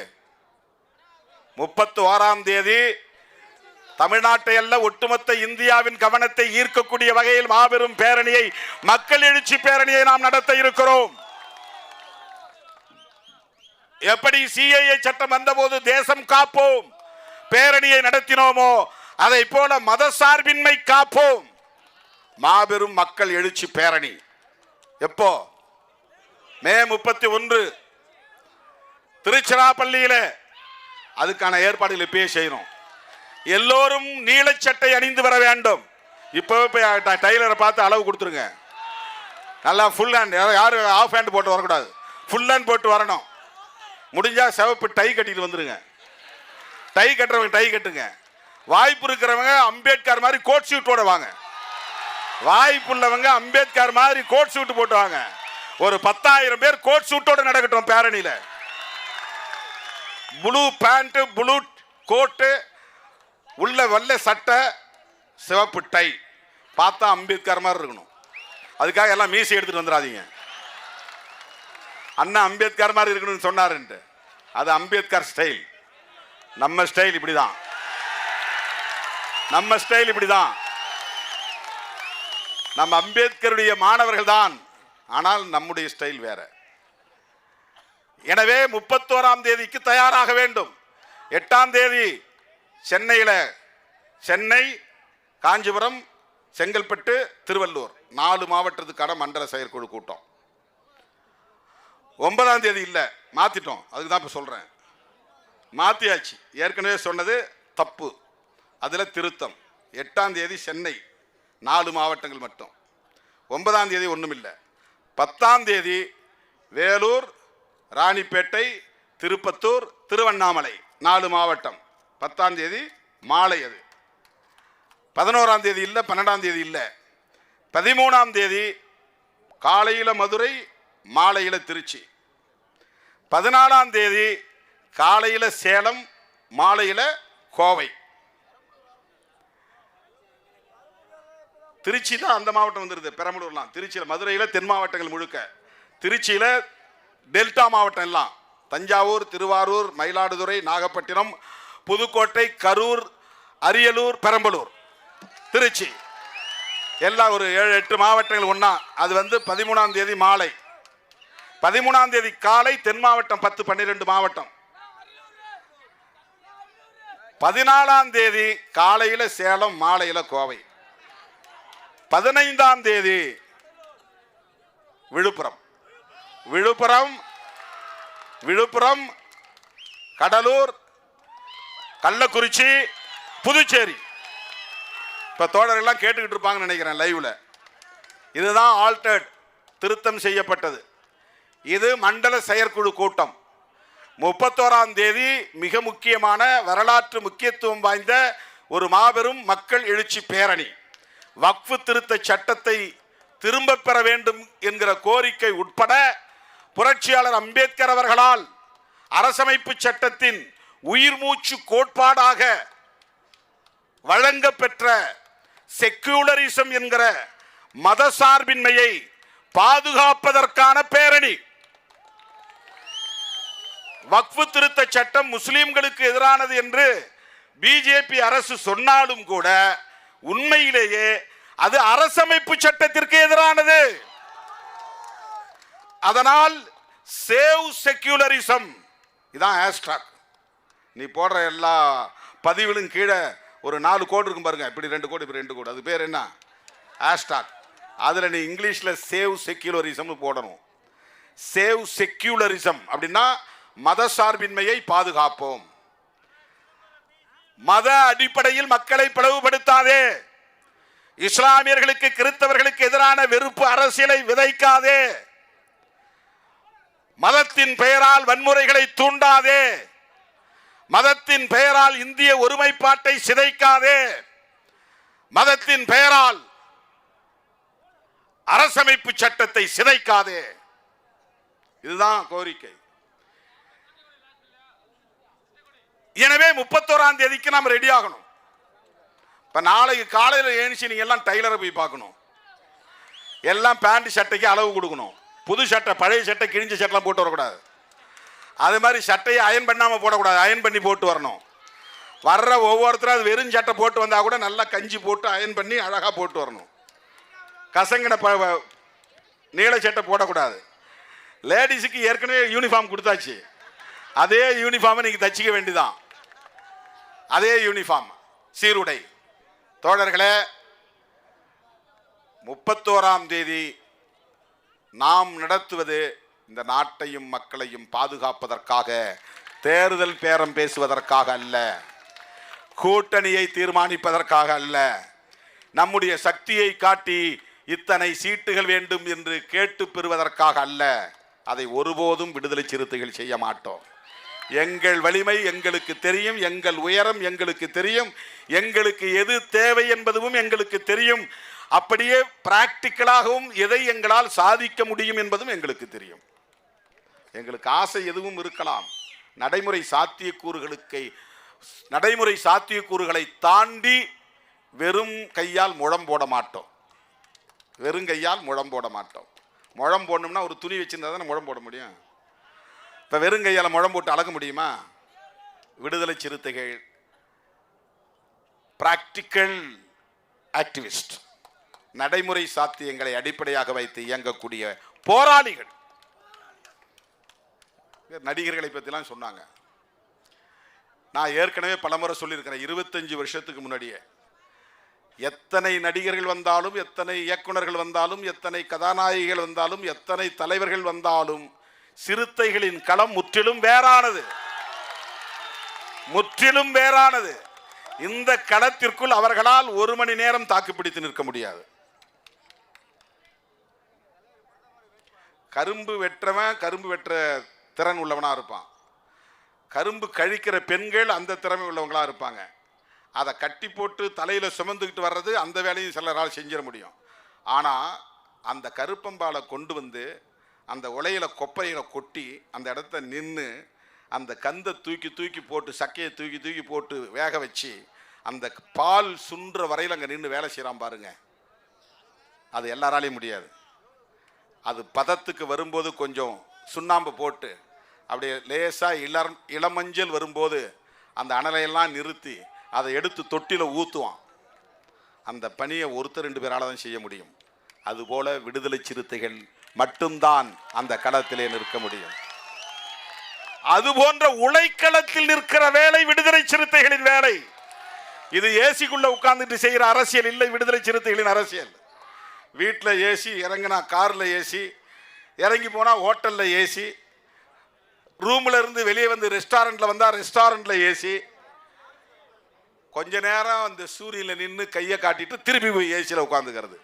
31ஆம் தேதி தமிழ்நாட்டை அல்ல ஒட்டுமொத்த இந்தியாவின் கவனத்தை ஈர்க்கக்கூடிய வகையில் மாபெரும் பேரணியை, மக்கள் எழுச்சி பேரணியை நாம் நடத்த இருக்கிறோம். எப்படி சிஏஏ சட்டம் வந்தபோது தேசம் காப்போம் பேரணியை நடத்தினோமோ அதை போல மதசார்பின்மை காப்போம் மாபெரும் மக்கள் எழுச்சி பேரணி. எப்போ? மே 31 திருச்சிராப்பள்ளியில. அதுக்கான ஏற்பாடுகள் இப்பயே செய்யணும். எல்லோரும் நீலச்சட்டை அணிந்து வர வேண்டும். இப்போ டைலரை பார்த்து அளவு கொடுத்துருங்க. நல்லா ஃபுல் ஹேண்ட், யாரும் ஆஃப் ஹேண்ட் போட்டு வரக்கூடாது, ஃபுல் ஹேண்ட் போட்டு வரணும். முடிஞ்சா சிவப்பு டை கட்டிட்டு வந்துருங்க. டை கட்டுறவங்க டை கட்டுங்க. வாய்ப்பு இருக்கிறவங்க அம்பேத்கர் மாதிரி கோட் சூட்டோட வாங்க. வாய்ப்பு உள்ளவங்க அம்பேத்கர் மாதிரி கோட் சூட் போட்டு வாங்க. ஒரு 10,000 பேர் கோட் சூட்டோட நடக்கட்டும் பேரணியில. ப்ளூ பேண்ட், ப்ளூ கோட்டு, உள்ள வெள்ளை சட்டை, சிவப்பு டை, பார்த்தா அம்பேத்கர் மாதிரி இருக்கணும். அதுக்காக எல்லாம் மீசி எடுத்துட்டு வந்துடாதீங்க. அண்ணா அம்பேத்கர் மாதிரி இருக்கணும்னு சொன்னாருன்ட்டு, அது அம்பேத்கர் ஸ்டைல். நம்ம ஸ்டைல் இப்படிதான். நம்ம ஸ்டைல் இப்படிதான். நம்ம அம்பேத்கருடைய மாணவர்கள் தான், ஆனால் நம்முடைய ஸ்டைல் வேற. எனவே 31ஆம் தேதிக்கு தயாராக வேண்டும். 8ஆம் தேதி சென்னையில், சென்னை, காஞ்சிபுரம், செங்கல்பட்டு, திருவள்ளூர் 4 மாவட்டத்துக்கான மண்டல செயற்குழு கூட்டம். 9ஆம் தேதி இல்லை, மாத்திட்டோம். அதுக்கு தான் இப்போ சொல்றேன். மாத்தியாச்சு. ஏற்கனவே சொன்னது தப்பு, அதில் திருத்தம். 8ஆம் தேதி சென்னை, 4 மாவட்டங்கள் மட்டும். 9ஆம் தேதி ஒன்றும் இல்லை. 10ஆம் தேதி வேலூர், ராணிப்பேட்டை, திருப்பத்தூர், திருவண்ணாமலை 4 மாவட்டம். 10ஆம் தேதி மாலை. அது 11ஆம் தேதி இல்லை, 12ஆம் தேதி இல்லை. 13ஆம் தேதி காலையில் மதுரை, மாலையில் திருச்சி. 14ஆம் தேதி காலையில் சேலம், மாலையில் கோவை. திருச்சி தான் அந்த மாவட்டம் வந்துருது, பெரம்பலூர்லாம். திருச்சியில், மதுரையில் தென் மாவட்டங்கள் முழுக்க, திருச்சியில் டெல்டா மாவட்டம் எல்லாம், தஞ்சாவூர், திருவாரூர், மயிலாடுதுறை, நாகப்பட்டினம், புதுக்கோட்டை, கரூர், அரியலூர், பெரம்பலூர், திருச்சி எல்லாம் ஒரு 7-8 மாவட்டங்கள் ஒன்றா. அது 13ஆம் தேதி மாலை. 13ஆம் தேதி காலை தென் மாவட்டம் 10-12 மாவட்டம். 14ஆம் தேதி காலையில் சேலம், மாலையில் கோவை. 15ஆம் தேதி விழுப்புரம். விழுப்புரம், விழுப்புரம், கடலூர், கள்ளக்குறிச்சி, புதுச்சேரி. இப்போ தோழர்கள்லாம் கேட்டுக்கிட்டு இருப்பாங்கன்னு நினைக்கிறேன் லைவ்ல. இதுதான் ஆல்டர்ட், திருத்தம் செய்யப்பட்டது. இது மண்டல செயற்குழு கூட்டம். 31ஆம் தேதி மிக முக்கியமான, வரலாற்று முக்கியத்துவம் வாய்ந்த ஒரு மாபெரும் மக்கள் எழுச்சி பேரணி. வக்ஃபு திருத்த சட்டத்தை திரும்ப பெற வேண்டும் என்கிற கோரிக்கை உட்பட புரட்சியாளர் அம்பேத்கர் அவர்களால் அரசமைப்பு சட்டத்தின் உயிர் மூச்சு கோட்பாடாக வழங்கப்பெற்ற செக்யூலரிசம் என்கிற மதசார்பின்மையை பாதுகாப்பதற்கான பேரணி. வக்ஃபு திருத்த சட்டம் முஸ்லிம்களுக்கு எதிரானது என்று பிஜேபி அரசு சொன்னாலும் கூட உண்மையிலேயே அது அரசமைப்பு சட்டத்திற்கு எதிரானது. அதனால் சேவ் செக்யூலரிசம் இதான் ஹேஷ்டாக். நீ போடுற எல்லா பதிவுகளும் கீழே ஒரு 4 கோடு இருக்கும் பாருங்க, இப்படி 2 கோடு, இப்படி 2 கோடு, அது பேர் என்ன? ஹேஷ்டாக். அதில் நீ இங்கிலீஷில் சேவ் செக்யூலரிசம் போடணும். சேவ் செக்யூலரிசம் அப்படின்னா மதசார்பின்மையை பாதுகாப்போம். மத அடிப்படையில் மக்களை பிளவுபடுத்தாதே. இஸ்லாமியர்களுக்கு, கிறிஸ்தவர்களுக்கு எதிரான வெறுப்பு அரசியலை விதைக்காதே. மதத்தின் பெயரால் வன்முறைகளை தூண்டாதே. மதத்தின் பெயரால் இந்திய ஒருமைப்பாட்டை சிதைக்காதே. மதத்தின் பெயரால் அரசமைப்பு சட்டத்தை சிதைக்காதே. இதுதான் கோரிக்கை. எனவே 31ஆம் தேதிக்கு நாம் ரெடி ஆகணும். இப்ப நாளைக்கு காலையில் ஏனிச்சு நீங்க எல்லாம் டைலரை போய் பார்க்கணும். எல்லாம் பேண்ட் சட்டைக்கு அளவு கொடுக்கணும். புது சட்டை பழைய சட்டை கிழிஞ்ச சட்டெல்லாம் போட்டு வரக்கூடாது. அது மாதிரி சட்டையை அயன் பண்ணாமல் போடக்கூடாது, அயன் பண்ணி போட்டு வரணும். வர்ற ஒவ்வொருத்தரும் அது வெறும் சட்டை போட்டு வந்தால் கூட நல்லா கஞ்சி போட்டு அயன் பண்ணி அழகாக போட்டு வரணும். கசங்கின நீல சட்டை போடக்கூடாது. லேடிஸுக்கு ஏற்கனவே யூனிஃபார்ம் கொடுத்தாச்சு, அதே யூனிஃபார்மை நீங்கள் தச்சிக்க வேண்டிதான். அதே யூனிஃபார்ம் சீருடை. தோழர்களே, 31ஆம் தேதி நாம் நடத்துவது இந்த நாட்டையும் மக்களையும் பாதுகாப்பதற்காக, தேர்தல் பேரம் பேசுவதற்காக அல்ல, கூட்டணியை தீர்மானிப்பதற்காக அல்ல, நம்முடைய சக்தியை காட்டி இத்தனை சீட்டுகள் வேண்டும் என்று கேட்டு பெறுவதற்காக அல்ல. அதை ஒருபோதும் விடுதலை சிறுத்தைகள் செய்ய மாட்டோம். எங்கள் வலிமை எங்களுக்கு தெரியும், எங்கள் உயரம் எங்களுக்கு தெரியும், எங்களுக்கு எது தேவை என்பதும் எங்களுக்கு தெரியும். அப்படியே பிராக்டிக்கலாகவும் எதை எங்களால் சாதிக்க முடியும் என்பதும் எங்களுக்கு தெரியும். எங்களுக்கு ஆசை எதுவும் இருக்கலாம். நடைமுறை சாத்தியக்கூறுகளை தாண்டி வெறும் கையால் முழம் போட மாட்டோம். வெறும் கையால் முழம் போட மாட்டோம். முழம் போடணும்னா ஒரு துணி வச்சிருந்தா தானே முழம் போட முடியும். இப்போ வெறும் கையால் முழம் போட்டு அழக முடியுமா? விடுதலை சிறுத்தைகள் பிராக்டிக்கல் ஆக்டிவிஸ்ட், நடைமுறை சாத்தியங்களை அடிப்படையாக வைத்து இயங்கக்கூடிய போராளிகள். நடிகர்களை பற்றிலாம் சொன்னாங்க. நான் ஏற்கனவே பலமுறை சொல்லியிருக்கிறேன். 25 வருஷத்துக்கு முன்னாடியே எத்தனை நடிகர்கள் வந்தாலும், எத்தனை இயக்குனர்கள் வந்தாலும், எத்தனை கதாநாயகிகள் வந்தாலும், எத்தனை தலைவர்கள் வந்தாலும் சிறுத்தைகளின் களம் முற்றிலும் வேறானது. முற்றிலும் வேறானது. இந்த களத்திற்குள் அவர்களால் ஒரு மணி நேரம் தாக்குப்பிடித்து நிற்க முடியாது. கரும்பு வெற்றவன் கரும்பு வெற்ற திறன் உள்ளவனா இருப்பான். கரும்பு கழிக்கிற பெண்கள் அந்த திறமை உள்ளவங்களா இருப்பாங்க. அதை கட்டி போட்டு தலையில சுமந்துக்கிட்டு வர்றது அந்த வேலையும் சிலரால் செஞ்சிட முடியும். ஆனா அந்த கருப்பம்பாலை கொண்டு வந்து அந்த உலையில கொப்பரையில கொட்டி அந்த இடத்த நின்று அந்த கந்தை தூக்கி தூக்கி போட்டு சக்கையை தூக்கி தூக்கி போட்டு வேக வச்சு அந்த பால் சுன்ற வரையில் அங்கே நின்று வேலை செய்கிறான் பாருங்க. அது எல்லாராலையும் முடியாது. அது பதத்துக்கு வரும்போது கொஞ்சம் சுண்ணாம்பு போட்டு அப்படியே லேசாக இளமஞ்சள் வரும்போது அந்த அனலையெல்லாம் நிறுத்தி அதை எடுத்து தொட்டில ஊற்றுவான். அந்த பணியை ஒருத்தர் 2 பேரால தான் செய்ய முடியும். அதுபோல விடுதலை சிறுத்தைகள் மட்டும்தான் அந்த களத்திலே நிற்க முடியும். அது போன்ற உழைக்களத்தில் நிற்கிற வேலை விடுதலை சிறுத்தைகளின் வேலை. இது ஏசிக்குள்ள உட்கார்ந்துட்டு செய்கிற அரசியல் இல்லை. விடுதலை சிறுத்தைகளின் அரசியல். வீட்டில் ஏசி, இறங்கினா காரில் ஏசி, இறங்கி போனால் ஹோட்டலில் ஏசி, ரூமில் இருந்து வெளியே வந்து ரெஸ்டாரண்ட்டில் வந்தால் ரெஸ்டாரண்ட்டில் ஏசி, கொஞ்ச நேரம் அந்த சூரியனில் நின்று கையை காட்டிட்டு திருப்பி போய் ஏசியில் உட்காந்துக்கிறது.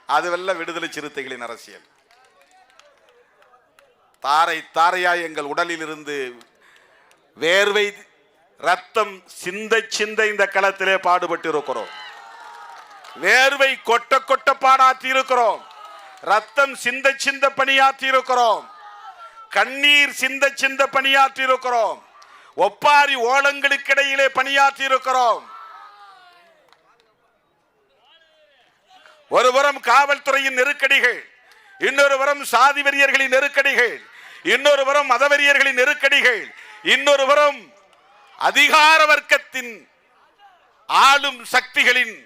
அதுவெல்லாம் விடுதலை சிறுத்தைகளின் அரசியல். தாரை தாரையாய் எங்கள் உடலில் இருந்து வேர்வை ரத்தம் சிந்த சிந்த இந்த களத்திலே பாடுபட்டு இருக்கிறோம். வேர்வை கொட்ட கொட்ட பாடாற்றி இருக்கிறோம். ரத்தம் சிந்த சிந்த பணியாற்றி இருக்கிறோம். கண்ணீர் சிந்த சிந்த பணியாற்றி இருக்கிறோம். ஒப்பாரி ஓலங்களுக்கு இடையிலே பணியாற்றி இருக்கிறோம். ஒருபுறம் காவல்துறையின் நெருக்கடிகள், இன்னொரு புறம் சாதி வெறியர்களின் நெருக்கடிகள், இன்னொரு புறம் மதவெறியர்களின் நெருக்கடிகள், இன்னொரு புறம் அதிகார வர்க்கத்தின் ஆளும் சக்திகளின்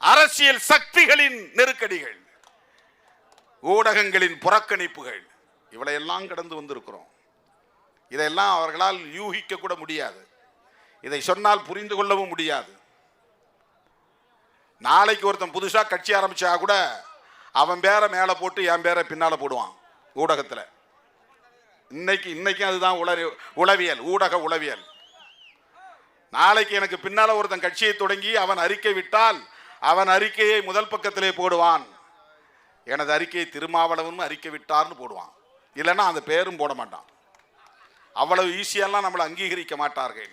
அரசியல் சக்திகளின் நெருக்கடிகள், ஊடகங்களின் புறக்கணிப்புகள், இவளையெல்லாம் கடந்து வந்திருக்கிறோம். இதெல்லாம் அவர்களால் யூகிக்க கூட முடியாது. இதை சொன்னால் புரிந்து கொள்ளவும் முடியாது. நாளைக்கு ஒருத்தன் புதுசா கட்சி ஆரம்பிச்சா கூட அவன் பேரை மேலே போட்டு என் பேரை பின்னால போடுவான் ஊடகத்தில். இன்னைக்கும் அதுதான் உளவியல், ஊடக உளவியல். நாளைக்கு எனக்கு பின்னால ஒருத்தன் கட்சியை தொடங்கி அவன் அறிக்கை விட்டால் அவன் அறிக்கையை முதல் பக்கத்திலே போடுவான். எனது அறிக்கையை திருமாவளவன் அறிக்கை விட்டார்னு போடுவான். இல்லைன்னா அந்த பேரும் போட மாட்டான். அவ்வளவு ஈஸியெல்லாம் நம்மளை அங்கீகரிக்க மாட்டார்கள்.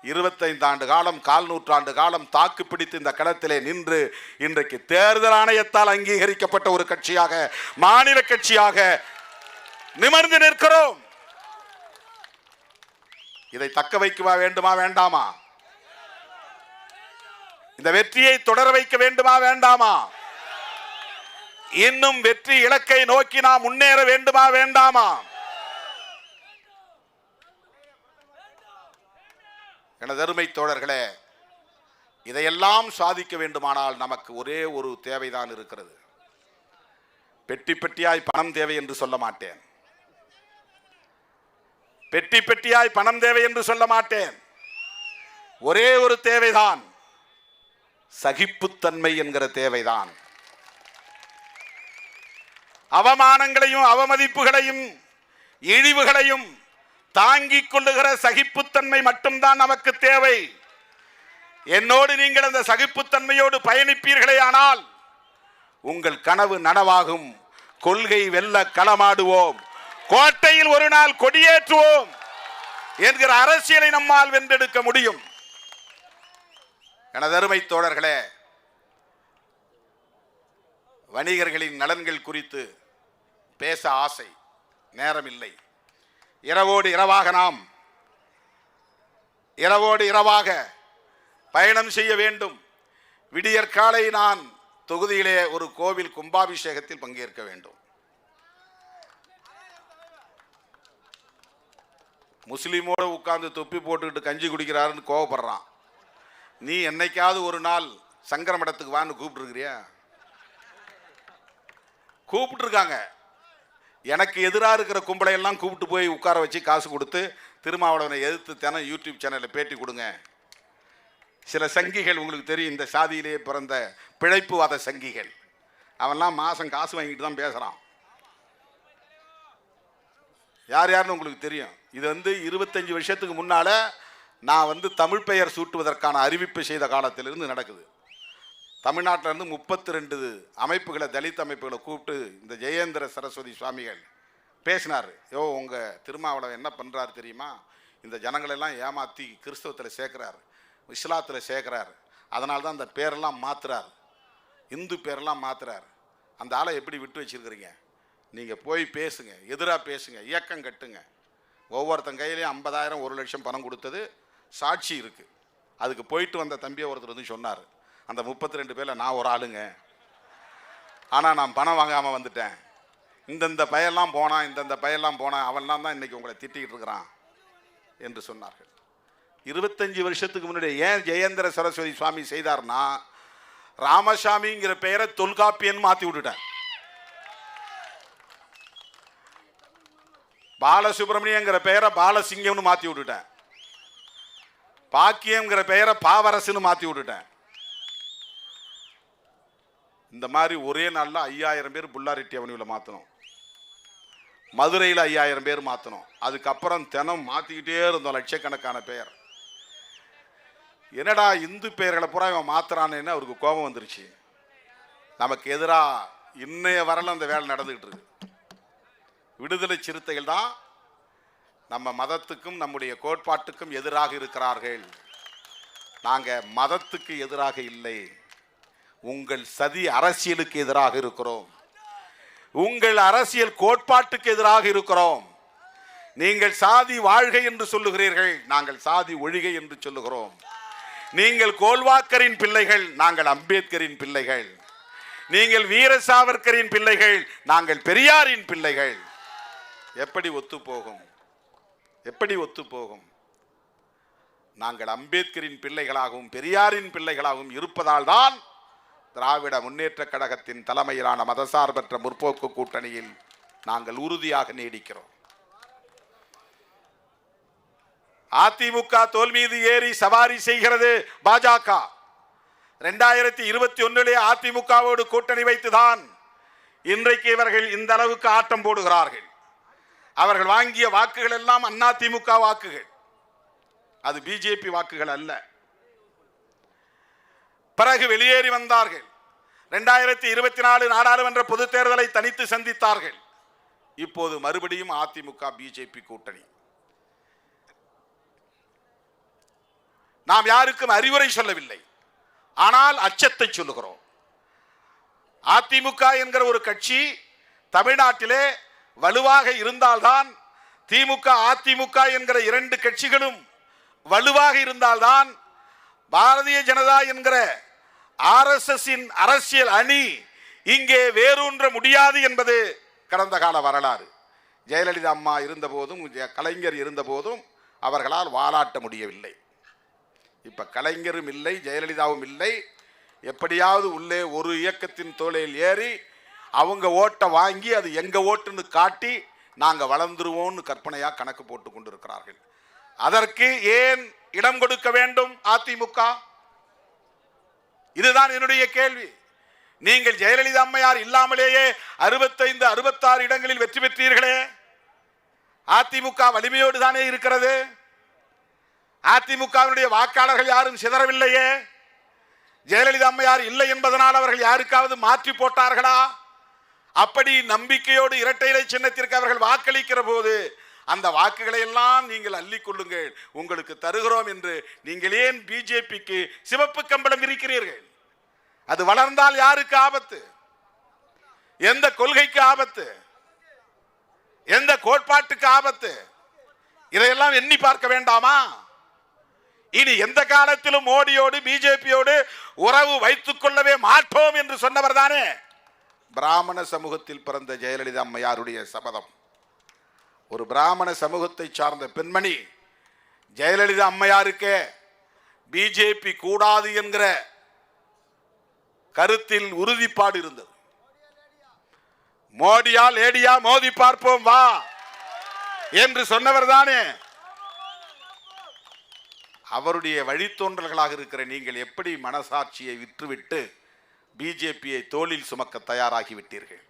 25 ஆண்டு காலம், 4/4 நூற்றாண்டு காலம் தாக்கு பிடித்து இந்த களத்திலே நின்று இன்றைக்கு தேர்தல் ஆணையத்தால் அங்கீகரிக்கப்பட்ட ஒரு கட்சியாக, மாநில கட்சியாக நிமிர்ந்து நிற்கிறோம். இதை தக்க வைக்க வேண்டுமா வேண்டாமா? இந்த வெற்றியை தொடர வைக்க வேண்டுமா வேண்டாமா? இன்னும் வெற்றி இலக்கை நோக்கி நாம் முன்னேற வேண்டுமா வேண்டாமா? எனது அருமை தோழர்களே, இதையெல்லாம் சாதிக்க வேண்டுமானால் நமக்கு ஒரே ஒரு தேவைதான் இருக்கிறது. பெட்டி பெட்டியாய் பணம் தேவை என்று சொல்ல மாட்டேன். பெட்டி பெட்டியாய் பணம் தேவை என்று சொல்ல மாட்டேன். ஒரே ஒரு தேவைதான், சகிப்புத்தன்மை என்கிற தேவைதான். அவமானங்களையும் அவமதிப்புகளையும் இழிவுகளையும் தாங்கிக் கொள்ளுகிற சகிப்புத்தன்மை மட்டும்தான் நமக்கு தேவை. என்னோடு நீங்கள் அந்த சகிப்புத்தன்மையோடு பயணிப்பீர்களே ஆனால் உங்கள் கனவு நனவாகும். கொள்கை வெல்ல களமாடுவோம், கோட்டையில் ஒரு நாள் கொடியேற்றுவோம் என்கிற அரசியலை நம்மால் வென்றெடுக்க முடியும். எனது அருமை தோழர்களே, வணிகர்களின் நலன்கள் குறித்து பேச ஆசை, நேரம் இல்லை. இரவோடு இரவாக பயணம் செய்ய வேண்டும். விடியற்காலை நான் தொகுதியிலே ஒரு கோவில் கும்பாபிஷேகத்தில் பங்கேற்க வேண்டும். முஸ்லீமோடு உட்கார்ந்து தொப்பி போட்டுக்கிட்டு கஞ்சி குடிக்கிறாருன்னு கோவப்படுறான். நீ என்னைக்காவது ஒரு நாள் சங்கர மடத்துக்கு வான்னு கூப்பிட்டுருக்கிறியா? கூப்பிட்டுருக்காங்க. எனக்கு எதிராக இருக்கிற கும்பலை எல்லாம் கூப்பிட்டு போய் உட்கார வச்சு காசு கொடுத்து திருமாவளவனை எதிர்த்து தினம் யூடியூப் சேனலில் பேட்டி கொடுங்க. சில சங்கிகள் உங்களுக்கு தெரியும், இந்த சாதியிலேயே பிறந்த பிழைப்புவாத சங்கிகள். அவன்லாம் மாதம் காசு வாங்கிட்டு தான் பேசுகிறான். யார் யாருன்னு உங்களுக்கு தெரியும். இது 25 வருஷத்துக்கு முன்னால் நான் தமிழ் பெயர் சூட்டுவதற்கான அறிவிப்பு செய்த காலத்திலிருந்து நடக்குது. தமிழ்நாட்டிலிருந்து 32 அமைப்புகளை, தலித் அமைப்புகளை கூப்பிட்டு இந்த ஜெயேந்திர சரஸ்வதி சுவாமிகள் பேசினார். உங்கள் திருமாவளவன் என்ன பண்ணுறாரு தெரியுமா? இந்த ஜனங்களெல்லாம் ஏமாற்றி கிறிஸ்தவத்தில் சேர்க்குறாரு, இஸ்லாத்தில் சேர்க்குறாரு. அதனால தான் அந்த பேரெல்லாம் மாற்றுறார், இந்து பேரெல்லாம் மாற்றுறார். அந்த ஆளை எப்படி விட்டு வச்சுருக்கிறீங்க? நீங்கள் போய் பேசுங்க, எதிராக பேசுங்க, இயக்கம் கட்டுங்க. ஒவ்வொருத்தன் கையிலையும் 50,000 1 லட்சம் பணம் கொடுத்தது சாட்சி இருக்குது. அதுக்கு போயிட்டு வந்த தம்பியை ஒருத்தர் சொன்னார், அந்த 32 பேரில் நான் ஒரு ஆளுங்க, ஆனால் நான் பணம் வாங்காமல் வந்துட்டேன். இந்தந்த பையெல்லாம் போனான், இந்தந்த பையெல்லாம் போனான், அவன்லாம் தான் இன்றைக்கி உங்களை திட்டிகிட்டு இருக்கிறான் என்று சொன்னார்கள். 25 வருஷத்துக்கு முன்னாடி ஏன் ஜெயேந்திர சரஸ்வதி சுவாமி செய்தார்னா, ராமசாமிங்கிற பெயரை தொல்காப்பியன் மாற்றி விட்டுட்டேன். பாலசுப்ரமணியங்கிற பெயரை பாலசிங்கம்னு மாற்றி விட்டுட்டேன். பாக்கியங்கிற பெயரை பாவரசுன்னு மாற்றி விட்டுட்டேன். இந்த மாதிரி ஒரே நாளில் 5000 பேர் புல்லாரெட்டி அவனியில் மாற்றணும், மதுரையில் 5000 பேர் மாற்றணும். அதுக்கப்புறம் தினம் மாற்றிக்கிட்டே இருந்தோம் லட்சக்கணக்கான பெயர். என்னடா இந்து பெயர்களை பூரா இவன் மாத்துறான்னு அவருக்கு கோபம் வந்துருச்சு. நமக்கு எதிராக இன்னைய வரல அந்த வேலை நடந்துகிட்டு இருக்கு. விடுதலை சிறுத்தைகள் தான் நம்ம மதத்துக்கும் நம்முடைய கோட்பாட்டுக்கும் எதிராக இருக்கிறார்கள். நாங்கள் மதத்துக்கு எதிராக இல்லை, உங்கள் சதி அரசியலுக்கு எதிராக இருக்கிறோம், உங்கள் அரசியல் கோட்பாட்டுக்கு எதிராக இருக்கிறோம். நீங்கள் சாதி வாழ்க என்று சொல்லுகிறீர்கள், நாங்கள் சாதி ஒழிக என்று சொல்லுகிறோம். நீங்கள் கோல்வாக்கரின் பிள்ளைகள், நாங்கள் அம்பேத்கரின் பிள்ளைகள். நீங்கள் வீர சாவர்கரின் பிள்ளைகள், நாங்கள் பெரியாரின் பிள்ளைகள். எப்படி ஒத்துப்போகும்? எப்படி ஒத்துப்போகும்? நாங்கள் அம்பேத்கரின் பிள்ளைகளாகவும் பெரியாரின் பிள்ளைகளாகவும் இருப்பதால் தான் திராவிட முன்னேற்ற கழகத்தின் தலைமையிலான மதசார்பற்ற முற்போக்கு கூட்டணியில் நாங்கள் உறுதியாக நீடிக்கிறோம். அதிமுக தோல் மீது ஏறி சவாரி செய்கிறது பாஜக. 2021 அதிமுகவோடு கூட்டணி வைத்துதான் இன்றைக்கு இவர்கள் இந்த அளவுக்கு ஆட்டம் போடுகிறார்கள். அவர்கள் வாங்கிய வாக்குகள் எல்லாம் அதிமுக வாக்குகள், அது பிஜேபி வாக்குகள் அல்ல. பிறகு வெளியேறி வந்தார்கள். 2024 நாடாளுமன்ற பொது தேர்தலை தனித்து சந்தித்தார்கள். இப்போது மறுபடியும் அதிமுக பிஜேபி கூட்டணி. நாம் யாருக்கும் அறிவுரை சொல்லவில்லை, ஆனால் அச்சத்தை சொல்லுகிறோம். அதிமுக என்கிற ஒரு கட்சி தமிழ்நாட்டிலே வலுவாக இருந்தால்தான், திமுக அதிமுக என்கிற இரண்டு கட்சிகளும் வலுவாக இருந்தால்தான் பாரதிய ஜனதா என்கிற RSS அரசியல் அணி இங்கே வேரூன்ற முடியாது என்பது கடந்த கால வரலாறு. ஜெயலலிதா அம்மா இருந்த போதும் கலைஞர் இருந்த போதும் அவர்களால் வாலாட்ட முடியவில்லை. இப்ப கலைஞரும் இல்லை, ஜெயலலிதாவும் இல்லை. எப்படியாவது உள்ளே ஒரு இயக்கத்தின் தோளில் ஏறி அவங்க ஓட்டை வாங்கி அது எங்க ஓட்டுன்னு காட்டி நாங்க வளர்ந்துருவோம்னு கற்பனையா கணக்கு போட்டு கொண்டிருக்கிறார்கள். அதற்கு ஏன் இடம் கொடுக்க வேண்டும் அதிமுக? இதுதான் என்னுடைய கேள்வி. நீங்கள் ஜெயலலிதா அம்மையார் இல்லாமலேயே 65, 66 இடங்களில் வெற்றி பெற்றீர்களே. அதிமுக வலிமையோடு தானே இருக்கிறது. அதிமுகவினுடைய வாக்காளர்கள் யாரும் சிதறவில்லையே. ஜெயலலிதா அம்மையார் இல்லை என்பதனால் அவர்கள் யாருக்காவது மாற்றி போட்டார்களா? அப்படி நம்பிக்கையோடு இரட்டை இலை சின்னத்திற்கு அவர்கள் வாக்களிக்கிற போது அந்த வாக்குகளை எல்லாம் நீங்கள் அள்ளிக்கொள்ளுங்கள், உங்களுக்கு தருகிறோம் என்று நீங்கள் ஏன் பிஜேபிக்கு சிவப்பு கம்பளம் இருக்கிறீர்கள்? அது வளர்ந்தால் யாருக்கு ஆபத்து? எந்த கொள்கைக்கு ஆபத்து? எந்த கோட்பாட்டுக்கு ஆபத்து? இதையெல்லாம் எண்ணி பார்க்க வேண்டாமா? இனி எந்த காலத்திலும் மோடியோடு பிஜேபியோடு உறவு வைத்துக் கொள்ளவே மாட்டோம் என்று சொன்னவர் தானே பிராமண சமூகத்தில் பிறந்த ஜெயலலிதா அம்மையாருடைய சபதம். ஒரு பிராமண சமூகத்தை சார்ந்த பெண்மணி ஜெயலலிதா அம்மையாருக்கு பிஜேபி கூடாது என்கிற கருத்தில் உறுதிப்பாடு இருந்தது. மோடியா லேடியா மோதி பார்ப்போம் வா என்று சொன்னவர் தானே. அவருடைய வழித்தோன்றல்களாக இருக்கிற நீங்கள் எப்படி மனசாட்சியை விற்றுவிட்டு பிஜேபியை தோளில் சுமக்க தயாராகி விட்டீர்கள்?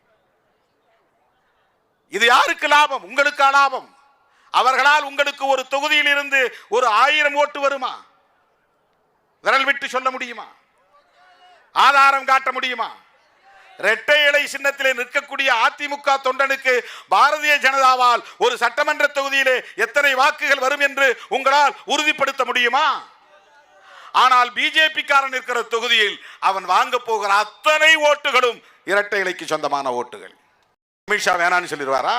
இது யாருக்கு லாபம்? உங்களுக்கு லாபம். அவர்களால் உங்களுக்கு ஒரு தொகுதியில் இருந்து ஒரு 1000 ஓட்டு வருமா? விரல் விட்டு சொல்ல முடியுமா? ஆதாரம் காட்ட முடியுமா? இரட்டை இலை சின்னத்திலே நிற்கக்கூடிய அதிமுக தொண்டனுக்கு பாரதிய ஜனதாவால் ஒரு சட்டமன்ற தொகுதியிலே எத்தனை வாக்குகள் வரும் என்று உங்களால் உறுதிப்படுத்த முடியுமா? ஆனால் பிஜேபி காரன் இருக்கிற தொகுதியில் அவன் வாங்க போகிற அத்தனை ஓட்டுகளும் இரட்டை இலைக்கு சொந்தமான ஓட்டுகள். அமித்ஷா வேணான்னு சொல்லிடுவாரா?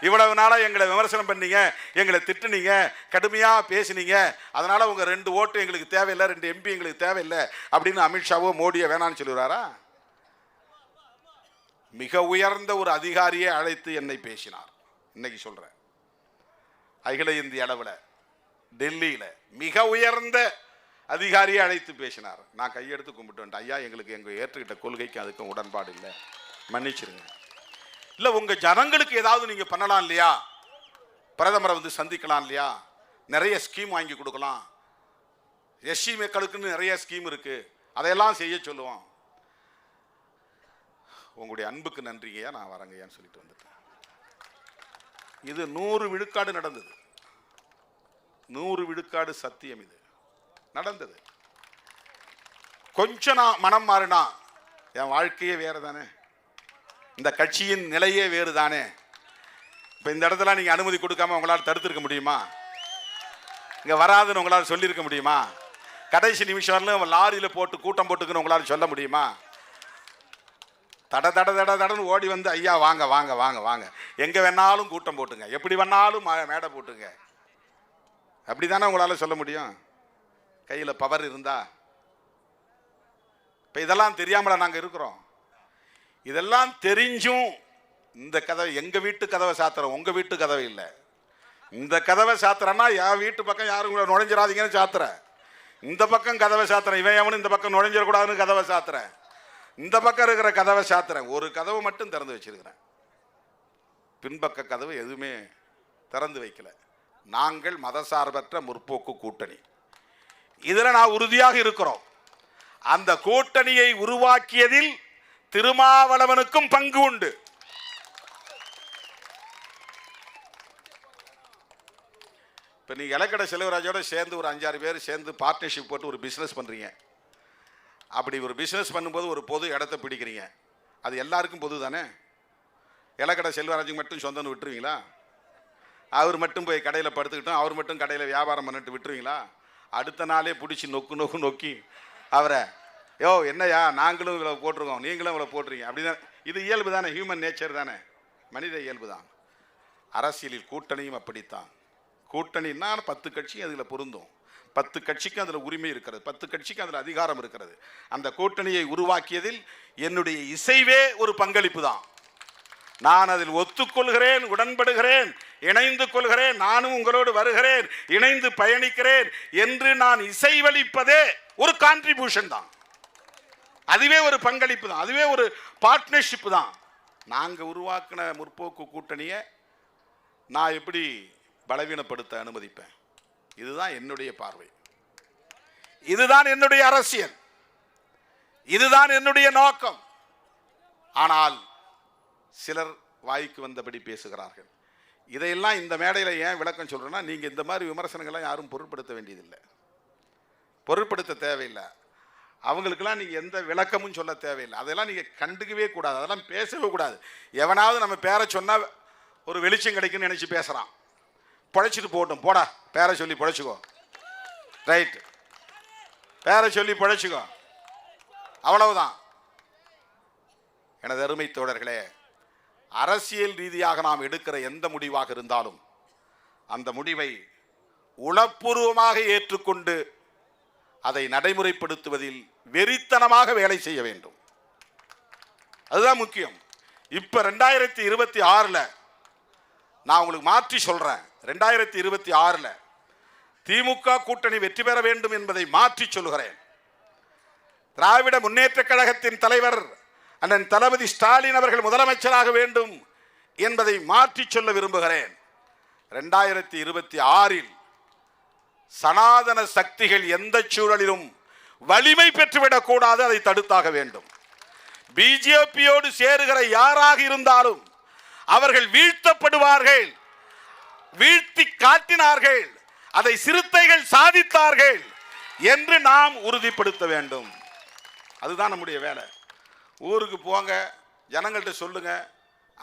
இவ்வளவு நாளா எங்களை விமர்சனம் பண்ணீங்க, எங்களை திட்டுனீங்க, கடுமையா பேசினீங்க, அதனால உங்க 2 ஓட்டு எங்களுக்கு தேவையில்லை, 2 MP எங்களுக்கு தேவையில்லை அப்படின்னு அமித்ஷாவோ மோடியோ வேணான்னு சொல்லிடுவாரா? மிக உயர்ந்த ஒரு அதிகாரியை அழைத்து என்னை பேசினார். இன்னைக்கு சொல்றேன், அகில இந்திய அளவில் டெல்லியில மிக உயர்ந்த அதிகாரியை அழைத்து பேசினார். நான் கையெடுத்து கும்பிட்டு வந்துட்டேன். ஐயா, எங்களுக்கு எங்க ஏற்றுக்கிட்ட கொள்கைக்கு அதுக்கும் உடன்பாடு இல்லை, மன்னிச்சிருங்க. இல்ல, உங்க ஜனங்களுக்கு ஏதாவது நீங்க பண்ணலாம் இல்லையா? பிரதமரை வந்து சந்திக்கலாம் இல்லையா? நிறைய ஸ்கீம் வாங்கி கொடுக்கலாம். எஸ்சி மக்களுக்குன்னு நிறைய ஸ்கீம் இருக்கு, அதையெல்லாம் செய்ய சொல்லுவோம். உங்களுடைய அன்புக்கு நன்றிங்கய்யா, நான் வரங்கய்யான்னு சொல்லிட்டு வந்துட்டேன். இது 100 விழுக்காடு நடந்தது. 100 விழுக்காடு சத்தியம். இது நடந்தது. கொஞ்சம் நான் மனம் மாறினா என் வாழ்க்கையே வேறு தானே, இந்த கட்சியின் நிலையே வேறு தானே. இப்போ இந்த இடத்துல நீங்கள் அனுமதி கொடுக்காம உங்களால் தடுத்திருக்க முடியுமா? இங்கே வராதுன்னு உங்களால் சொல்லியிருக்க முடியுமா? கடைசி நிமிஷம் லாரியில் போட்டு கூட்டம் போட்டுக்குன்னு உங்களால் சொல்ல முடியுமா? தட தட தட தடன்னு ஓடி வந்து ஐயா வாங்க வாங்க வாங்க வாங்க, எங்கே வேணாலும் கூட்டம் போட்டுங்க, எப்படி வேணாலும் மேடை போட்டுங்க, அப்படி தானே உங்களால் சொல்ல முடியும்? கையில் பவர் இருந்தா. இப்போ இதெல்லாம் தெரியாமல நாங்கள் இருக்கிறோம். இதெல்லாம் தெரிஞ்சும் இந்த கதவை, எங்கள் வீட்டு கதவை சாத்துறோம், உங்கள் வீட்டு கதவை இல்லை. இந்த கதவை சாத்துறேன்னா என் வீட்டு பக்கம் யாரும் கூட நுழைஞ்சிடாதீங்கன்னு சாத்துறேன். இந்த பக்கம் கதவை சாத்துறேன், இவன் எவனும் இந்த பக்கம் நுழைஞ்சிடக்கூடாதுன்னு கதவை சாத்துறேன். இந்த பக்கம் இருக்கிற கதவை சாத்துறேன். ஒரு கதவை மட்டும் திறந்து வச்சிருக்கிறேன், பின்பக்க கதவு எதுவுமே திறந்து வைக்கல. நாங்கள் மதசார்பற்ற முற்போக்கு கூட்டணி, இதில் நான் உறுதியாக இருக்கிறோம். அந்த கூட்டணியை உருவாக்கியதில் திருமாவளவனுக்கும் பங்கு உண்டு. இப்போ நீங்கள் இலக்கடை செல்வராஜோட சேர்ந்து ஒரு 5-6 பேர் சேர்ந்து பார்ட்னர்ஷிப் போட்டு ஒரு பிஸ்னஸ் பண்ணுறீங்க. அப்படி ஒரு பிஸ்னஸ் பண்ணும்போது ஒரு பொது இடத்த பிடிக்கிறீங்க, அது எல்லாருக்கும் பொது தானே. இலக்கடை செல்வராஜுக்கு மட்டும் சொந்தம்னு விட்டுருவீங்களா? அவர் மட்டும் போய் கடையில் படுத்துக்கிட்டோம், அவர் மட்டும் கடையில் வியாபாரம் பண்ணிட்டு விட்டுருவீங்களா? அடுத்த நாளே பிடிச்சி நொக்கி அவரை, யோ என்னையா நாங்களும் இவ்வளோ போட்டிருக்கோம், நீங்களும் இவ்வளோ போட்டிருக்கீங்க அப்படிதான். இது இயல்பு தானே, ஹியூமன் நேச்சர் தானே, மனித இயல்பு தான். அரசியலில் கூட்டணியும் அப்படித்தான். கூட்டணின்னா 10 கட்சி அதில் பொருந்தும், 10 கட்சிக்கு அதில் உரிமை இருக்கிறது, 10 கட்சிக்கு அதில் அதிகாரம் இருக்கிறது. அந்த கூட்டணியை உருவாக்கியதில் என்னுடைய இசைவே ஒரு பங்களிப்பு தான். நான் அதில் ஒத்துக்கொள்கிறேன், உடன்படுகிறேன், இணைந்து கொள்கிறேன், நானும் உங்களோடு வருகிறேன், இணைந்து பயணிக்கிறேன் என்று நான் இசைவளிப்பதே ஒரு கான்ட்ரிபியூஷன் தான். அதுவே ஒரு பங்களிப்பு தான், அதுவே ஒரு பார்ட்னர்ஷிப் தான். நாங்கள் உருவாக்கின முற்போக்கு கூட்டணியை நான் எப்படி பலவீனப்படுத்த அனுமதிப்பேன்? இதுதான் என்னுடைய பார்வை, இதுதான் என்னுடைய அரசியல், இதுதான் என்னுடைய நோக்கம். ஆனால் சிலர் வாய்க்கு வந்தபடி பேசுகிறார்கள். இதையெல்லாம் இந்த மேடையில் ஏன் விளக்கம் சொல்றேன்னா, நீங்க இந்த மாதிரி விமர்சனங்கள்லாம் யாரும் பொருட்படுத்த வேண்டியதில்லை, பொருட்படுத்த தேவையில்லை. அவங்களுக்கெல்லாம் நீங்கள் எந்த விளக்கமும் சொல்ல தேவையில்லை. அதெல்லாம் நீங்கள் கண்டுக்கவே கூடாது, அதெல்லாம் பேசவே கூடாது. எவனாவது நம்ம பேரை சொன்னால் ஒரு வெளிச்சம் கிடைக்குன்னு நினச்சி பேசுகிறான், பழைச்சிட்டு போகட்டும், போடா பேரை சொல்லி பழைச்சிக்கோ, ரைட்டு, பேரை சொல்லி பழைச்சிக்கோ, அவ்வளவுதான். எனது அருமை தோழர்களே, அரசியல் ரீதியாக நாம் எடுக்கிற எந்த முடிவாக இருந்தாலும் அந்த முடிவை உளப்பூர்வமாக ஏற்றுக்கொண்டு அதை நடைமுறைப்படுத்துவதில் வெறித்தனமாக வேலை செய்ய வேண்டும். அதுதான் முக்கியம். இப்ப 2026 நான் உங்களுக்கு மாற்றி சொல்றேன். 2026 திமுக கூட்டணி வெற்றி பெற வேண்டும் என்பதை மாற்றி சொல்கிறேன். திராவிட முன்னேற்ற கழகத்தின் தலைவர் அண்ணன் தளபதி ஸ்டாலின் அவர்கள் முதலமைச்சராக வேண்டும் என்பதை மாற்றி சொல்ல விரும்புகிறேன். 2026 சனாதன சக்திகள் எந்த சூழலிலும் வலிமை பெற்றுவிடக் கூடாது, அதை தடுத்தாக வேண்டும். பிஜேபியோடு சேருகிற யாராக இருந்தாலும் அவர்கள் வீழ்த்தப்படுவார்கள், வீழ்த்தி காட்டினார்கள், அதை சிறுத்தைகள் சாதித்தார்கள் என்று நாம் உறுதிப்படுத்த வேண்டும். அதுதான் நம்முடைய வேலை. ஊருக்கு போங்க, ஜனங்கள்கிட்ட சொல்லுங்க,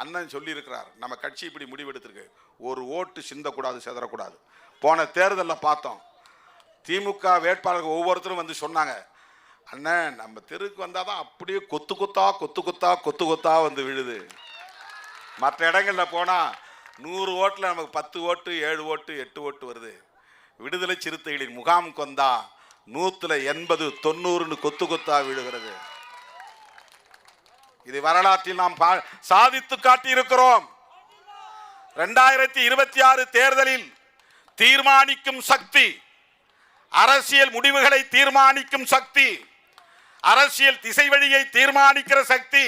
அண்ணன் சொல்லி இருக்கிறார், நம்ம கட்சி இப்படி முடிவெடுத்திருக்கு, ஒரு ஓட்டு சிந்தக்கூடாது, சிதறக்கூடாது. போன தேர்தலில் பார்த்தோம், திமுக வேட்பாளர்கள் ஒவ்வொருத்தரும் வந்து சொன்னாங்க, அண்ணன் நம்ம தெருக்கு வந்தால் தான் அப்படியே கொத்து கொத்தா வந்து விழுது. மற்ற இடங்களில் போனால் 100 ஓட்டில் நமக்கு 10 ஓட்டு 7 ஓட்டு 8 ஓட்டு வருது. விடுதலை சிறுத்தைகளின் முகாம் கொந்தா 100ல் 80 90 கொத்தா விழுகிறது. இது வரலாற்றில் நாம் சாதித்து காட்டியிருக்கிறோம். 2026 தேர்தலில் தீர்மானிக்கும் சக்தி, அரசியல் முடிவுகளை தீர்மானிக்கும் சக்தி, அரசியல் திசை வழியை தீர்மானிக்கிற சக்தி,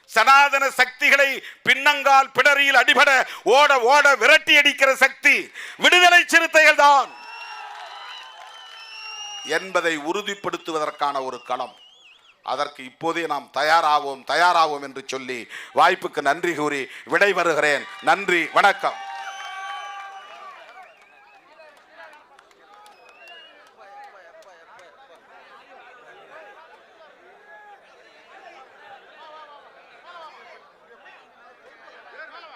சனாதன சக்திகளை பின்னங்கால் பிடரியில் அடிபட ஓட ஓட விரட்டி அடிக்கிற சக்தி விடுதலை சிறுத்தைகள் தான் என்பதை உறுதிப்படுத்துவதற்கான ஒரு களம். அதற்கு இப்போதே நாம் தயாராவோம் என்று சொல்லி வாய்ப்புக்கு நன்றி கூறி விடைபெறுகிறேன். நன்றி, வணக்கம்.